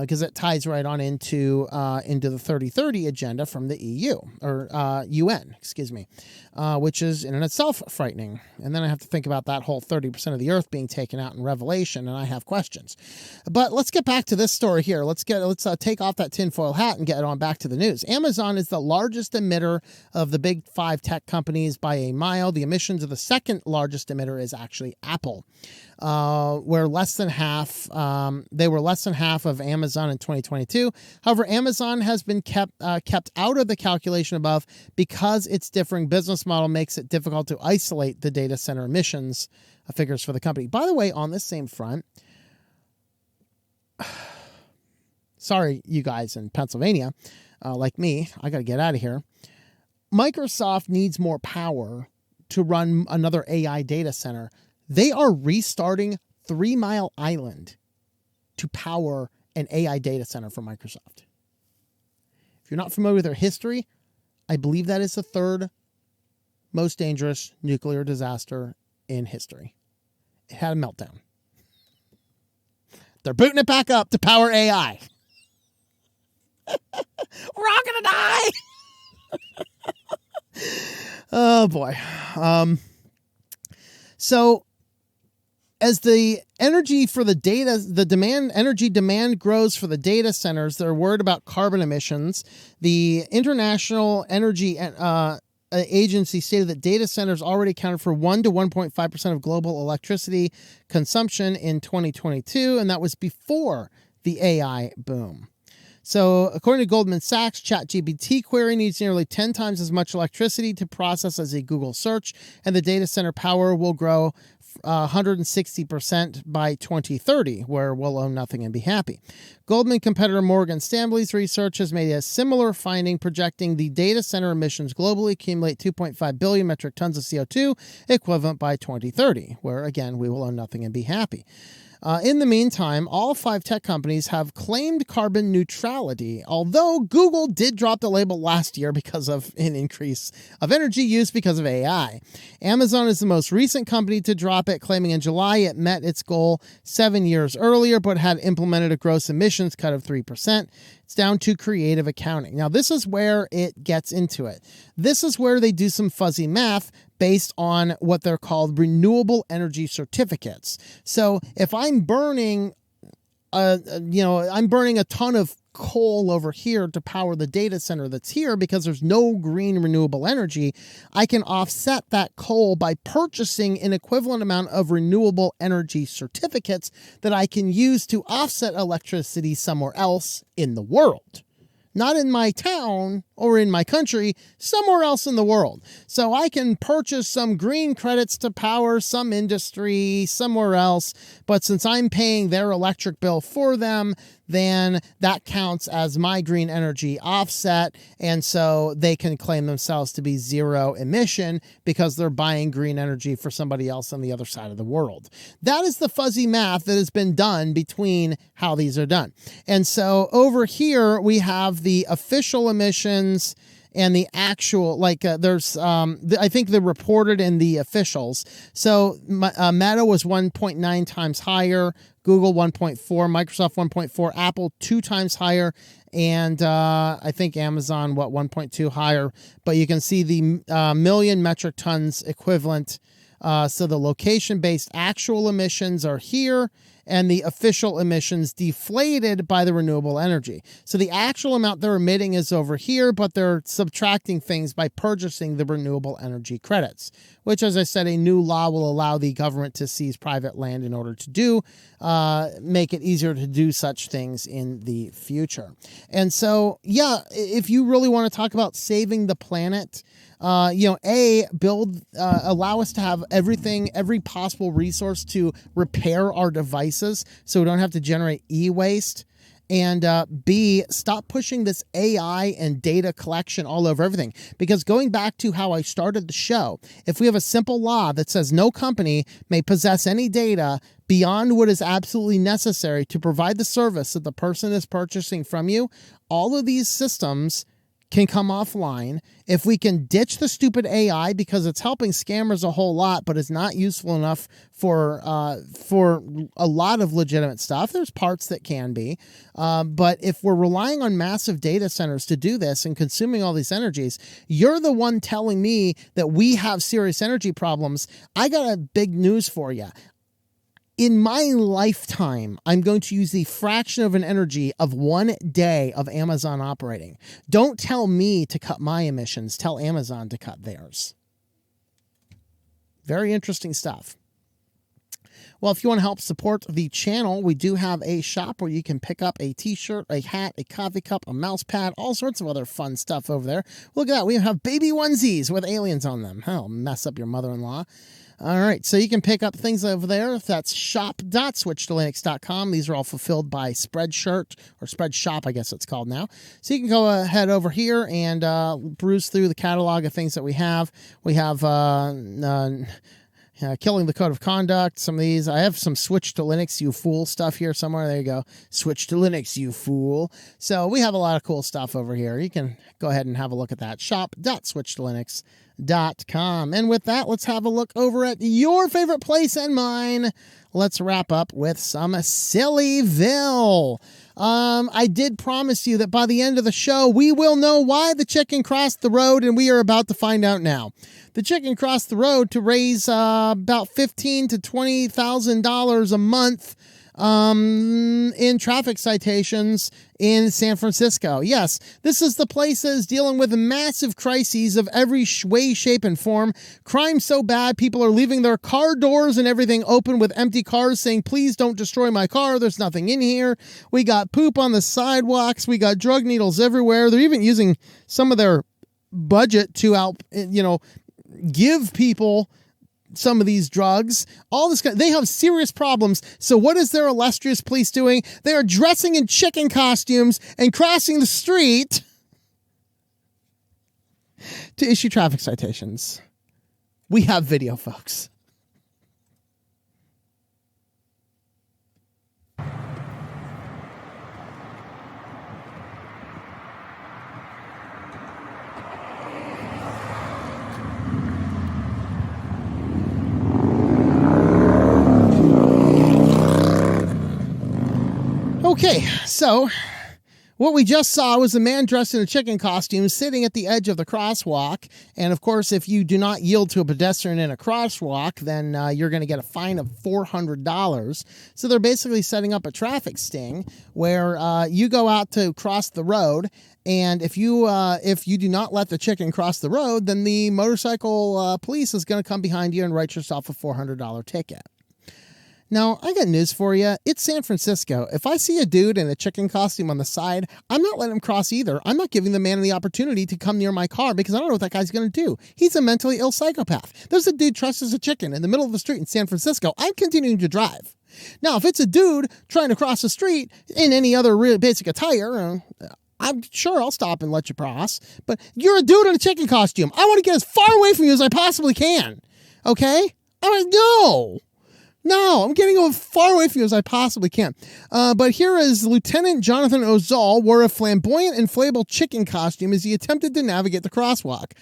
because it ties right on into the 3030 agenda from the EU or UN, which is in and itself frightening. And then I have to think about that whole 30% of the earth being taken out in Revelation, and I have questions. But let's get back to this story here. Let's take off that tinfoil hat and get on back to the news. Amazon is the largest emitter of the big 5 tech companies by a mile. The emissions of the second largest emitter is actually Apple. Where less than half, they were less than half of Amazon in 2022. However, Amazon has been kept out of the calculation above because its differing business model makes it difficult to isolate the data center emissions figures for the company. By the way, on this same front, sorry, you guys in Pennsylvania, like me, I got to get out of here. Microsoft needs more power to run another AI data center. They are restarting 3 Mile Island to power an AI data center for Microsoft. If you're not familiar with their history, I believe that is the third most dangerous nuclear disaster in history. It had a meltdown. They're booting it back up to power AI. We're all going to die. Oh, boy. So as the energy for the data, energy demand grows for the data centers, they're worried about carbon emissions. The International Energy Agency stated that data centers already accounted for 1 to 1.5% of global electricity consumption in 2022, and that was before the AI boom. So according to Goldman Sachs, ChatGPT query needs nearly 10 times as much electricity to process as a Google search, and the data center power will grow 160% by 2030, where we'll own nothing and be happy. Goldman competitor Morgan Stanley's research has made a similar finding, projecting the data center emissions globally accumulate 2.5 billion metric tons of CO2 equivalent by 2030, where, again, we will own nothing and be happy. In the meantime, all 5 tech companies have claimed carbon neutrality, although Google did drop the label last year because of an increase of energy use because of AI. Amazon is the most recent company to drop it, claiming in July it met its goal 7 years earlier, but had implemented a gross emissions cut of 3%. It's down to creative accounting. Now, this is where it gets into it. This is where they do some fuzzy math based on what they're called renewable energy certificates. So if I'm burning, I'm burning a ton of coal over here to power the data center that's here because there's no green renewable energy, I can offset that coal by purchasing an equivalent amount of renewable energy certificates that I can use to offset electricity somewhere else in the world. Not in my town or in my country, somewhere else in the world. So I can purchase some green credits to power some industry somewhere else, but since I'm paying their electric bill for them, then that counts as my green energy offset. And so they can claim themselves to be zero emission because they're buying green energy for somebody else on the other side of the world. That is the fuzzy math that has been done between how these are done. And so over here, we have the official emissions and the actual, there's, I think they're reported in the officials. So Meta was 1.9 times higher, Google 1.4, Microsoft 1.4, Apple 2 times higher, and I think Amazon, 1.2 higher. But you can see the million metric tons equivalent. So the location-based actual emissions are here, and the official emissions deflated by the renewable energy. So the actual amount they're emitting is over here, but they're subtracting things by purchasing the renewable energy credits, which, as I said, a new law will allow the government to seize private land in order to make it easier to do such things in the future. And so, yeah, if you really want to talk about saving the planet, allow us to have every possible resource to repair our devices so we don't have to generate e-waste. And B, stop pushing this AI and data collection all over everything. Because going back to how I started the show, if we have a simple law that says no company may possess any data beyond what is absolutely necessary to provide the service that the person is purchasing from you, all of these systems can come offline. If we can ditch the stupid AI because it's helping scammers a whole lot, but it's not useful enough for a lot of legitimate stuff. There's parts that can be. But if we're relying on massive data centers to do this and consuming all these energies, you're the one telling me that we have serious energy problems. I got a big news for you. In my lifetime, I'm going to use the fraction of an energy of 1 day of Amazon operating. Don't tell me to cut my emissions. Tell Amazon to cut theirs. Very interesting stuff. Well, if you want to help support the channel, we do have a shop where you can pick up a t-shirt, a hat, a coffee cup, a mouse pad, all sorts of other fun stuff over there. Look at that. We have baby onesies with aliens on them. That'll mess up your mother-in-law. All right, so you can pick up things over there. That's shop.switchedtolinux.com. These are all fulfilled by Spreadshirt, or Spreadshop, I guess it's called now. So you can go ahead over here and peruse through the catalog of things that we have. We have Killing the Code of Conduct, some of these. I have some Switch to Linux, you fool stuff here somewhere. There you go. Switch to Linux, you fool. So we have a lot of cool stuff over here. You can go ahead and have a look at that. Shop.switchedtolinux.com. And with that, let's have a look over at your favorite place and mine. Let's wrap up with some SillyVille. I did promise you that by the end of the show, we will know why the chicken crossed the road, and we are about to find out now. The chicken crossed the road to raise about $15,000 to $20,000 a month in traffic citations in San Francisco. Yes, this is the place that is dealing with massive crises of every way, shape, and form. Crime so bad, people are leaving their car doors and everything open with empty cars saying, please don't destroy my car. There's nothing in here. We got poop on the sidewalks. We got drug needles everywhere. They're even using some of their budget to give people some of these drugs, all this. They have serious problems. So what is their illustrious police doing? They are dressing in chicken costumes and crossing the street to issue traffic citations. We have video, folks. Okay, so what we just saw was a man dressed in a chicken costume sitting at the edge of the crosswalk. And of course, if you do not yield to a pedestrian in a crosswalk, then you're going to get a fine of $400. So they're basically setting up a traffic sting where you go out to cross the road. And if you do not let the chicken cross the road, then the motorcycle police is going to come behind you and write yourself a $400 ticket. Now, I got news for you. It's San Francisco. If I see a dude in a chicken costume on the side, I'm not letting him cross either. I'm not giving the man the opportunity to come near my car because I don't know what that guy's going to do. He's a mentally ill psychopath. There's a dude dressed as a chicken in the middle of the street in San Francisco. I'm continuing to drive. Now, if it's a dude trying to cross the street in any other really basic attire, I'm sure I'll stop and let you cross. But you're a dude in a chicken costume. I want to get as far away from you as I possibly can. Okay? No, I'm getting as far away from you as I possibly can. But here is Lieutenant Jonathan Ozal wore a flamboyant inflatable chicken costume as he attempted to navigate the crosswalk.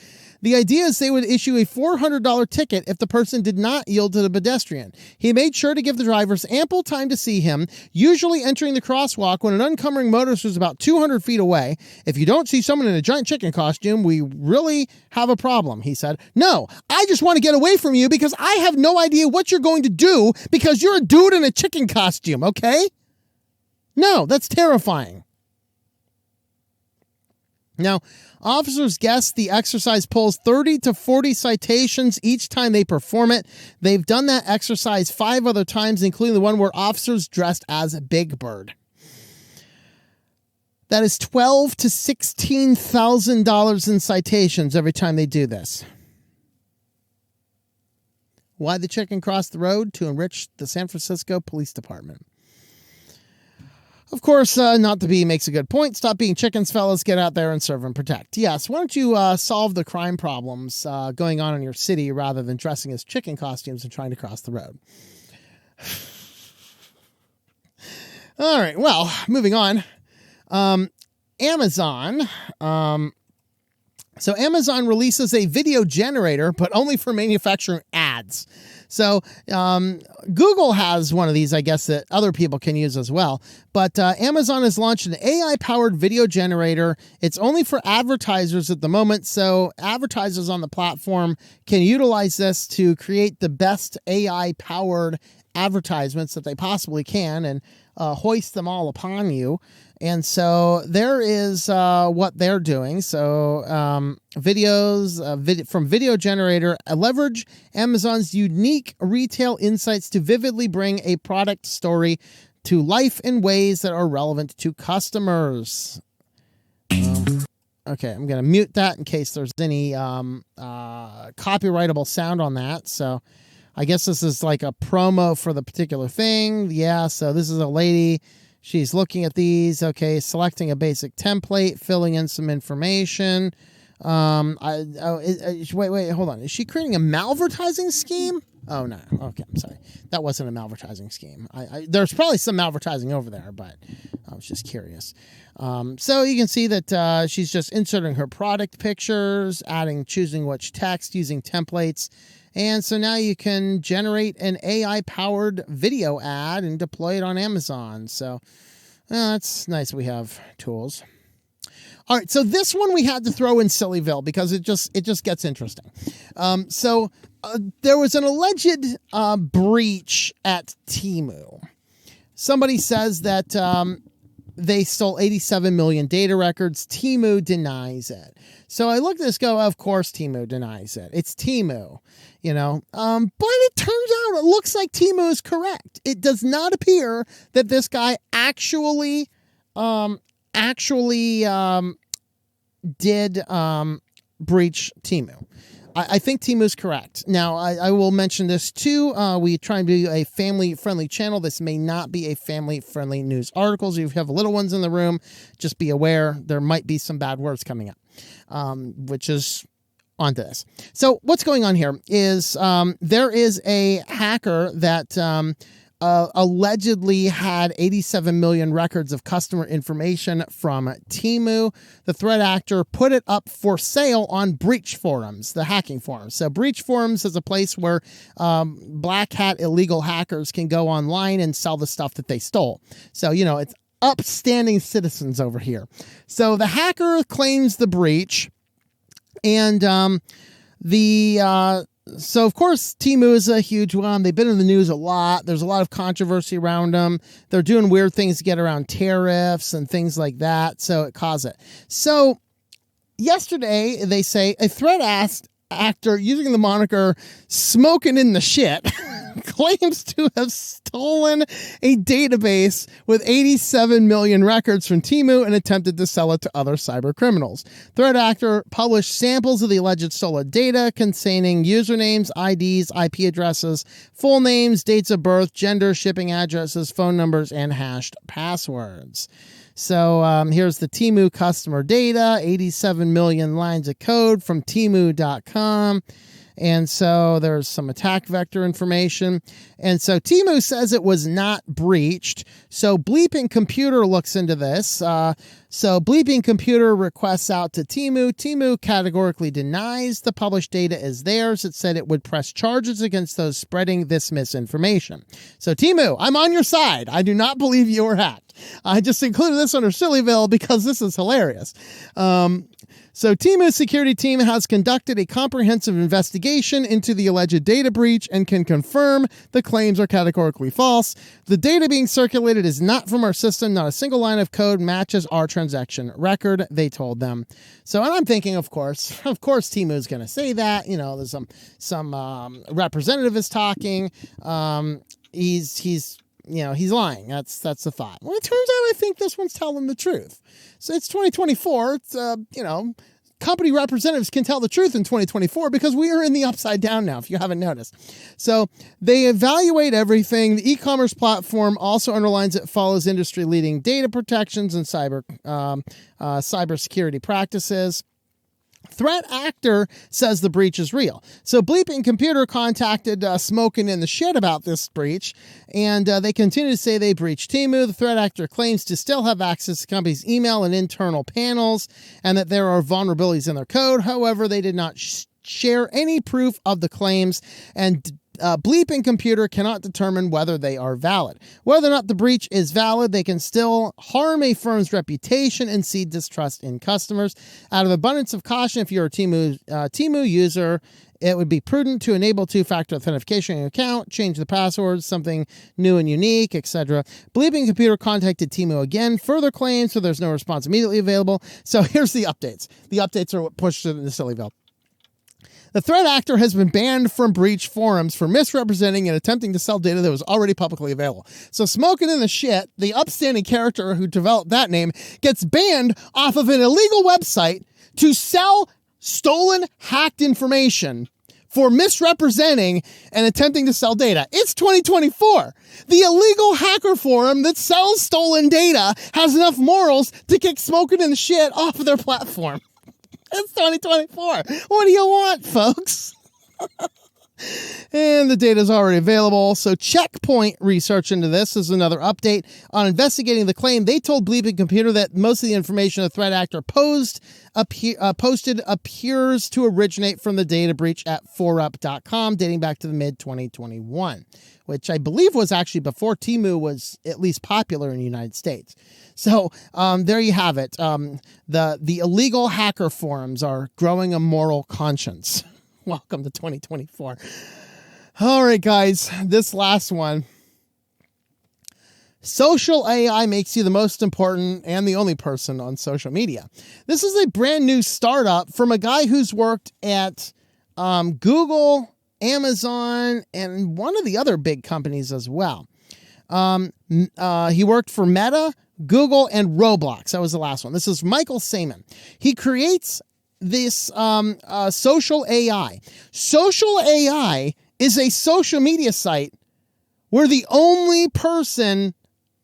The idea is they would issue a $400 ticket if the person did not yield to the pedestrian. He made sure to give the drivers ample time to see him, usually entering the crosswalk when an oncoming motorist was about 200 feet away. If you don't see someone in a giant chicken costume, we really have a problem, he said. No, I just want to get away from you because I have no idea what you're going to do because you're a dude in a chicken costume, okay? No, that's terrifying. Now, officers guess the exercise pulls 30 to 40 citations each time they perform it. They've done that exercise 5 other times, including the one where officers dressed as Big Bird. That is $12,000 to $16,000 in citations every time they do this. Why the chicken crossed the road? To enrich the San Francisco Police Department. Of course, Not to Be makes a good point. Stop being chickens, fellas. Get out there and serve and protect. Yes, why don't you solve the crime problems going on in your city rather than dressing as chicken costumes and trying to cross the road? All right, well, moving on. Amazon. So Amazon releases a video generator, but only for manufacturing ads. So Google has one of these, I guess, that other people can use as well. But Amazon has launched an AI-powered video generator. It's only for advertisers at the moment, so advertisers on the platform can utilize this to create the best AI-powered advertisements that they possibly can and hoist them all upon you. And so there is what they're doing. So videos from Video Generator leverage Amazon's unique retail insights to vividly bring a product story to life in ways that are relevant to customers. Okay, I'm going to mute that in case there's any copyrightable sound on that. So I guess this is like a promo for the particular thing. Yeah, so this is a lady. She's looking at these. Okay, selecting a basic template, filling in some information. Wait, hold on. Is she creating a malvertising scheme? Oh, no. Okay, I'm sorry. That wasn't a malvertising scheme. There's probably some malvertising over there, but I was just curious. So you can see that she's just inserting her product pictures, choosing which text, using templates. And so now you can generate an AI-powered video ad and deploy it on Amazon. So that's nice. We have tools. All right, so this one we had to throw in SillyVille because it just gets interesting. So there was an alleged breach at Temu. Somebody says that they stole 87 million data records. Temu denies it. So I look at this, go, of course Temu denies it. It's Temu, you know. But it turns out it looks like Temu is correct. It does not appear that this guy actually did breach Temu. I think Temu's correct. Now, I will mention this too. We try and do a family-friendly channel. This may not be a family-friendly news articles. If you have little ones in the room, just be aware there might be some bad words coming up, which is onto this. So what's going on here is there is a hacker that allegedly had 87 million records of customer information from Temu. The threat actor put it up for sale on breach forums, the hacking forums. So breach forums is a place where black hat illegal hackers can go online and sell the stuff that they stole. So, you know, it's upstanding citizens over here. So the hacker claims the breach, and so, of course, Temu is a huge one. They've been in the news a lot. There's a lot of controversy around them. They're doing weird things to get around tariffs and things like that. So it caused it. So yesterday, they say a threat actor using the moniker Smoking in the Shit claims to have stolen a database with 87 million records from Temu and attempted to sell it to other cyber criminals. Threat actor published samples of the alleged stolen data containing usernames, IDs, IP addresses, full names, dates of birth, gender, shipping addresses, phone numbers, and hashed passwords. So here's the Temu customer data, 87 million lines of code from Temu.com. And so there's some attack vector information. And so Temu says it was not breached. So Bleeping Computer looks into this. So Bleeping Computer requests out to Temu. Temu categorically denies the published data is theirs. It said it would press charges against those spreading this misinformation. So Temu, I'm on your side. I do not believe you were hacked. I just included this under SillyVille because this is hilarious. So Temu's security team has conducted a comprehensive investigation into the alleged data breach and can confirm the claims are categorically false. The data being circulated is not from our system. Not a single line of code matches our transaction record, they told them. So, and I'm thinking, of course, Temu is going to say that. You know, there's some representative is talking. He's lying. That's the thought. Well, it turns out I think this one's telling the truth. So it's 2024. It's, company representatives can tell the truth in 2024 because we are in the upside down now, if you haven't noticed. So they evaluate everything. The e-commerce platform also underlines it follows industry-leading data protections and cybersecurity practices. Threat actor says the breach is real. So Bleeping Computer contacted Smoking in the Shit about this breach, and they continue to say they breached Temu. The threat actor claims to still have access to the company's email and internal panels, and that there are vulnerabilities in their code. However, they did not share any proof of the claims, and Bleeping Computer cannot determine whether they are valid. Whether or not the breach is valid, they can still harm a firm's reputation and seed distrust in customers. Out of abundance of caution, if you're a Temu user, it would be prudent to enable two-factor authentication on your account, change the password, something new and unique, etc. Bleeping Computer contacted Temu again. Further claims, so there's no response immediately available. So here's the updates. The updates are what pushed it into SillyVille. The threat actor has been banned from breach forums for misrepresenting and attempting to sell data that was already publicly available. So Smoking in the Shit, the upstanding character who developed that name, gets banned off of an illegal website to sell stolen, hacked information for misrepresenting and attempting to sell data. It's 2024. The illegal hacker forum that sells stolen data has enough morals to kick Smoking in the Shit off of their platform. It's 2024. What do you want, folks? And the data is already available. So Checkpoint research into this is another update on investigating the claim. They told Bleeping Computer that most of the information the threat actor posted appears to originate from the data breach at 4up.com dating back to the mid-2021, which I believe was actually before Temu was at least popular in the United States. So there you have it. The illegal hacker forums are growing a moral conscience. Welcome to 2024. All right, guys, this last one. Social AI makes you the most important and the only person on social media. This is a brand new startup from a guy who's worked at Google, Amazon, and one of the other big companies as well. He worked for Meta, Google, and Roblox. That was the last one. This is Michael Saman. He creates this social AI. Social AI is a social media site where the only person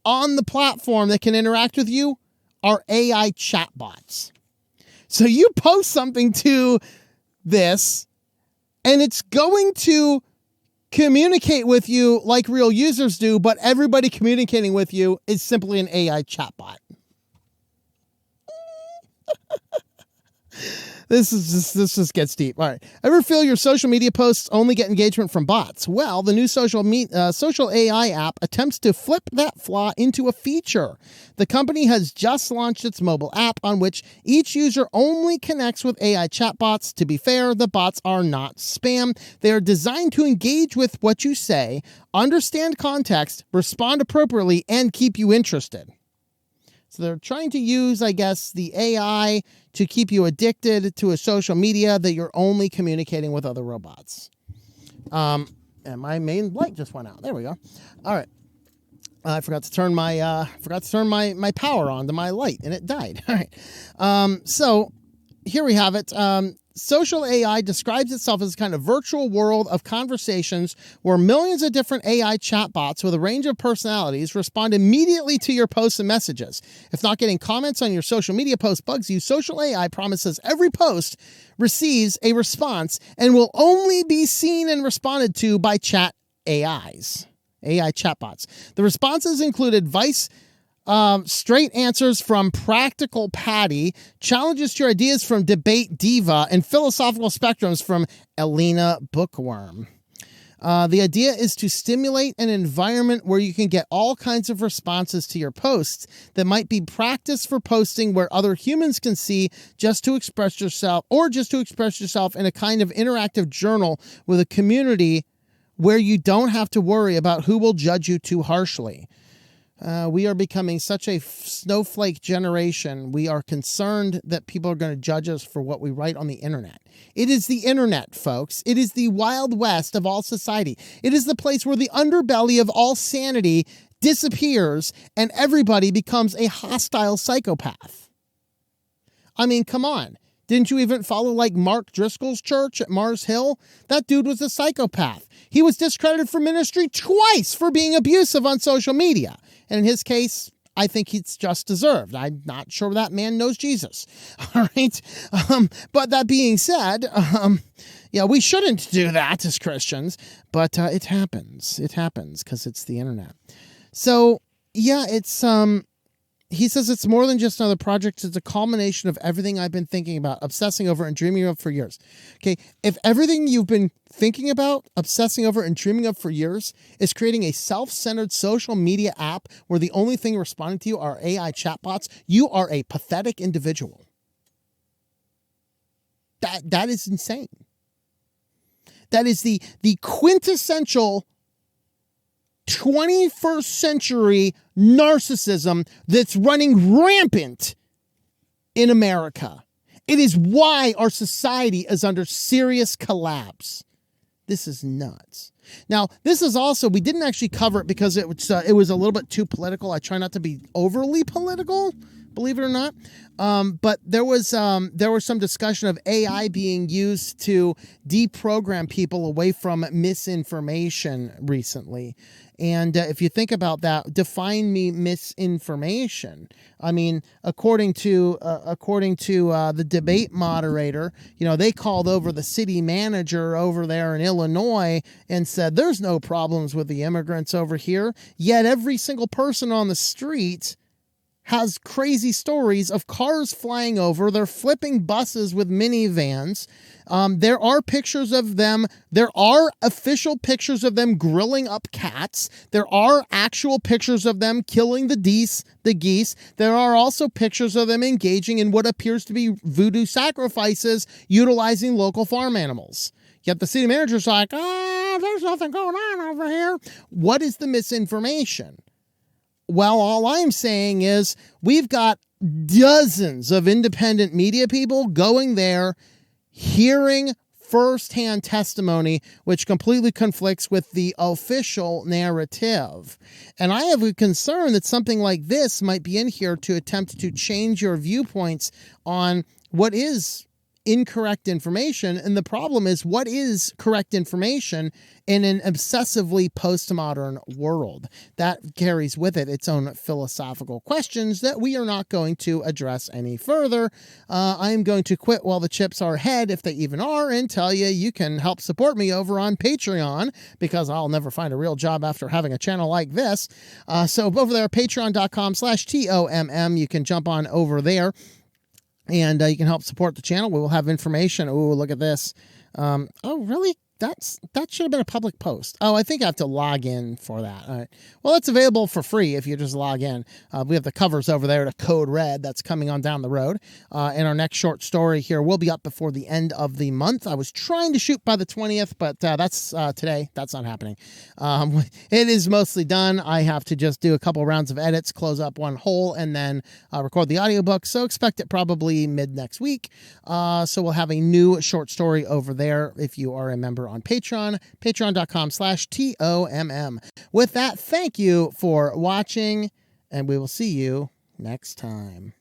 on the platform that can interact with you are AI chatbots. So you post something to this, and it's going to communicate with you like real users do, but everybody communicating with you is simply an AI chatbot. This just gets deep. All right. Ever feel your social media posts only get engagement from bots? Well, the new social AI app attempts to flip that flaw into a feature. The company has just launched its mobile app on which each user only connects with AI chatbots. To be fair, the bots are not spam. They are designed to engage with what you say, understand context, respond appropriately, and keep you interested. So they're trying to use, I guess, the AI to keep you addicted to a social media that you're only communicating with other robots. And my main light just went out. There we go. All right. I forgot to turn my power on to my light, and it died. All right. So here we have it. Social AI describes itself as a kind of virtual world of conversations where millions of different AI chatbots with a range of personalities respond immediately to your posts and messages. If not getting comments on your social media post bugs you, social AI promises every post receives a response and will only be seen and responded to by AI chatbots. The responses include advice, straight answers from Practical Patty, challenges to your ideas from Debate Diva, and philosophical spectrums from Elena Bookworm. The idea is to stimulate an environment where you can get all kinds of responses to your posts that might be practice for posting where other humans can see just to express yourself in a kind of interactive journal with a community where you don't have to worry about who will judge you too harshly. We are becoming such a snowflake generation. We are concerned that people are going to judge us for what we write on the internet. It is the internet, folks. It is the Wild West of all society. It is the place where the underbelly of all sanity disappears and everybody becomes a hostile psychopath. I mean, come on. Didn't you even follow like Mark Driscoll's church at Mars Hill? That dude was a psychopath. He was discredited from ministry twice for being abusive on social media. And in his case, I think it's just deserved. I'm not sure that man knows Jesus. All right. But that being said, we shouldn't do that as Christians, but it happens. It happens because it's the internet. So yeah, he says it's more than just another project. It's a culmination of everything I've been thinking about, obsessing over, and dreaming of for years. Okay, if everything you've been thinking about, obsessing over, and dreaming of for years is creating a self-centered social media app where the only thing responding to you are AI chatbots, you are a pathetic individual. That is insane. That is the quintessential 21st century narcissism that's running rampant in America. It is why our society is under serious collapse. This is nuts. Now, this is also, we didn't actually cover it because it was a little bit too political. I try not to be overly political, believe it or not. But there was some discussion of AI being used to deprogram people away from misinformation recently. And if you think about that, define me misinformation. I mean, according to the debate moderator, they called over the city manager over there in Illinois and said, there's no problems with the immigrants over here. Yet every single person on the street has crazy stories of cars flying over. They're flipping buses with minivans. There are pictures of them. There are official pictures of them grilling up cats. There are actual pictures of them killing the geese. There are also pictures of them engaging in what appears to be voodoo sacrifices utilizing local farm animals. Yet the city manager's like, there's nothing going on over here. What is the misinformation? Well, all I'm saying is we've got dozens of independent media people going there, hearing firsthand testimony, which completely conflicts with the official narrative. And I have a concern that something like this might be in here to attempt to change your viewpoints on what is incorrect information. And the problem is, what is correct information in an obsessively postmodern world? That carries with it its own philosophical questions that we are not going to address any further. I'm going to quit while the chips are ahead, if they even are, and tell you can help support me over on Patreon, because I'll never find a real job after having a channel like this. So over there, patreon.com/TOMM, you can jump on over there. And you can help support the channel. We will have information. Oh, look at this. Oh, really? That should have been a public post. Oh, I think I have to log in for that. All right. Well, it's available for free if you just log in. We have the covers over there to Code Red. That's coming on down the road. And our next short story here will be up before the end of the month. I was trying to shoot by the 20th, but that's today. That's not happening. It is mostly done. I have to just do a couple rounds of edits, close up one hole, and then record the audiobook. So expect it probably mid next week. So we'll have a new short story over there if you are a member over on Patreon, patreon.com/TOMM. With that, thank you for watching, and we will see you next time.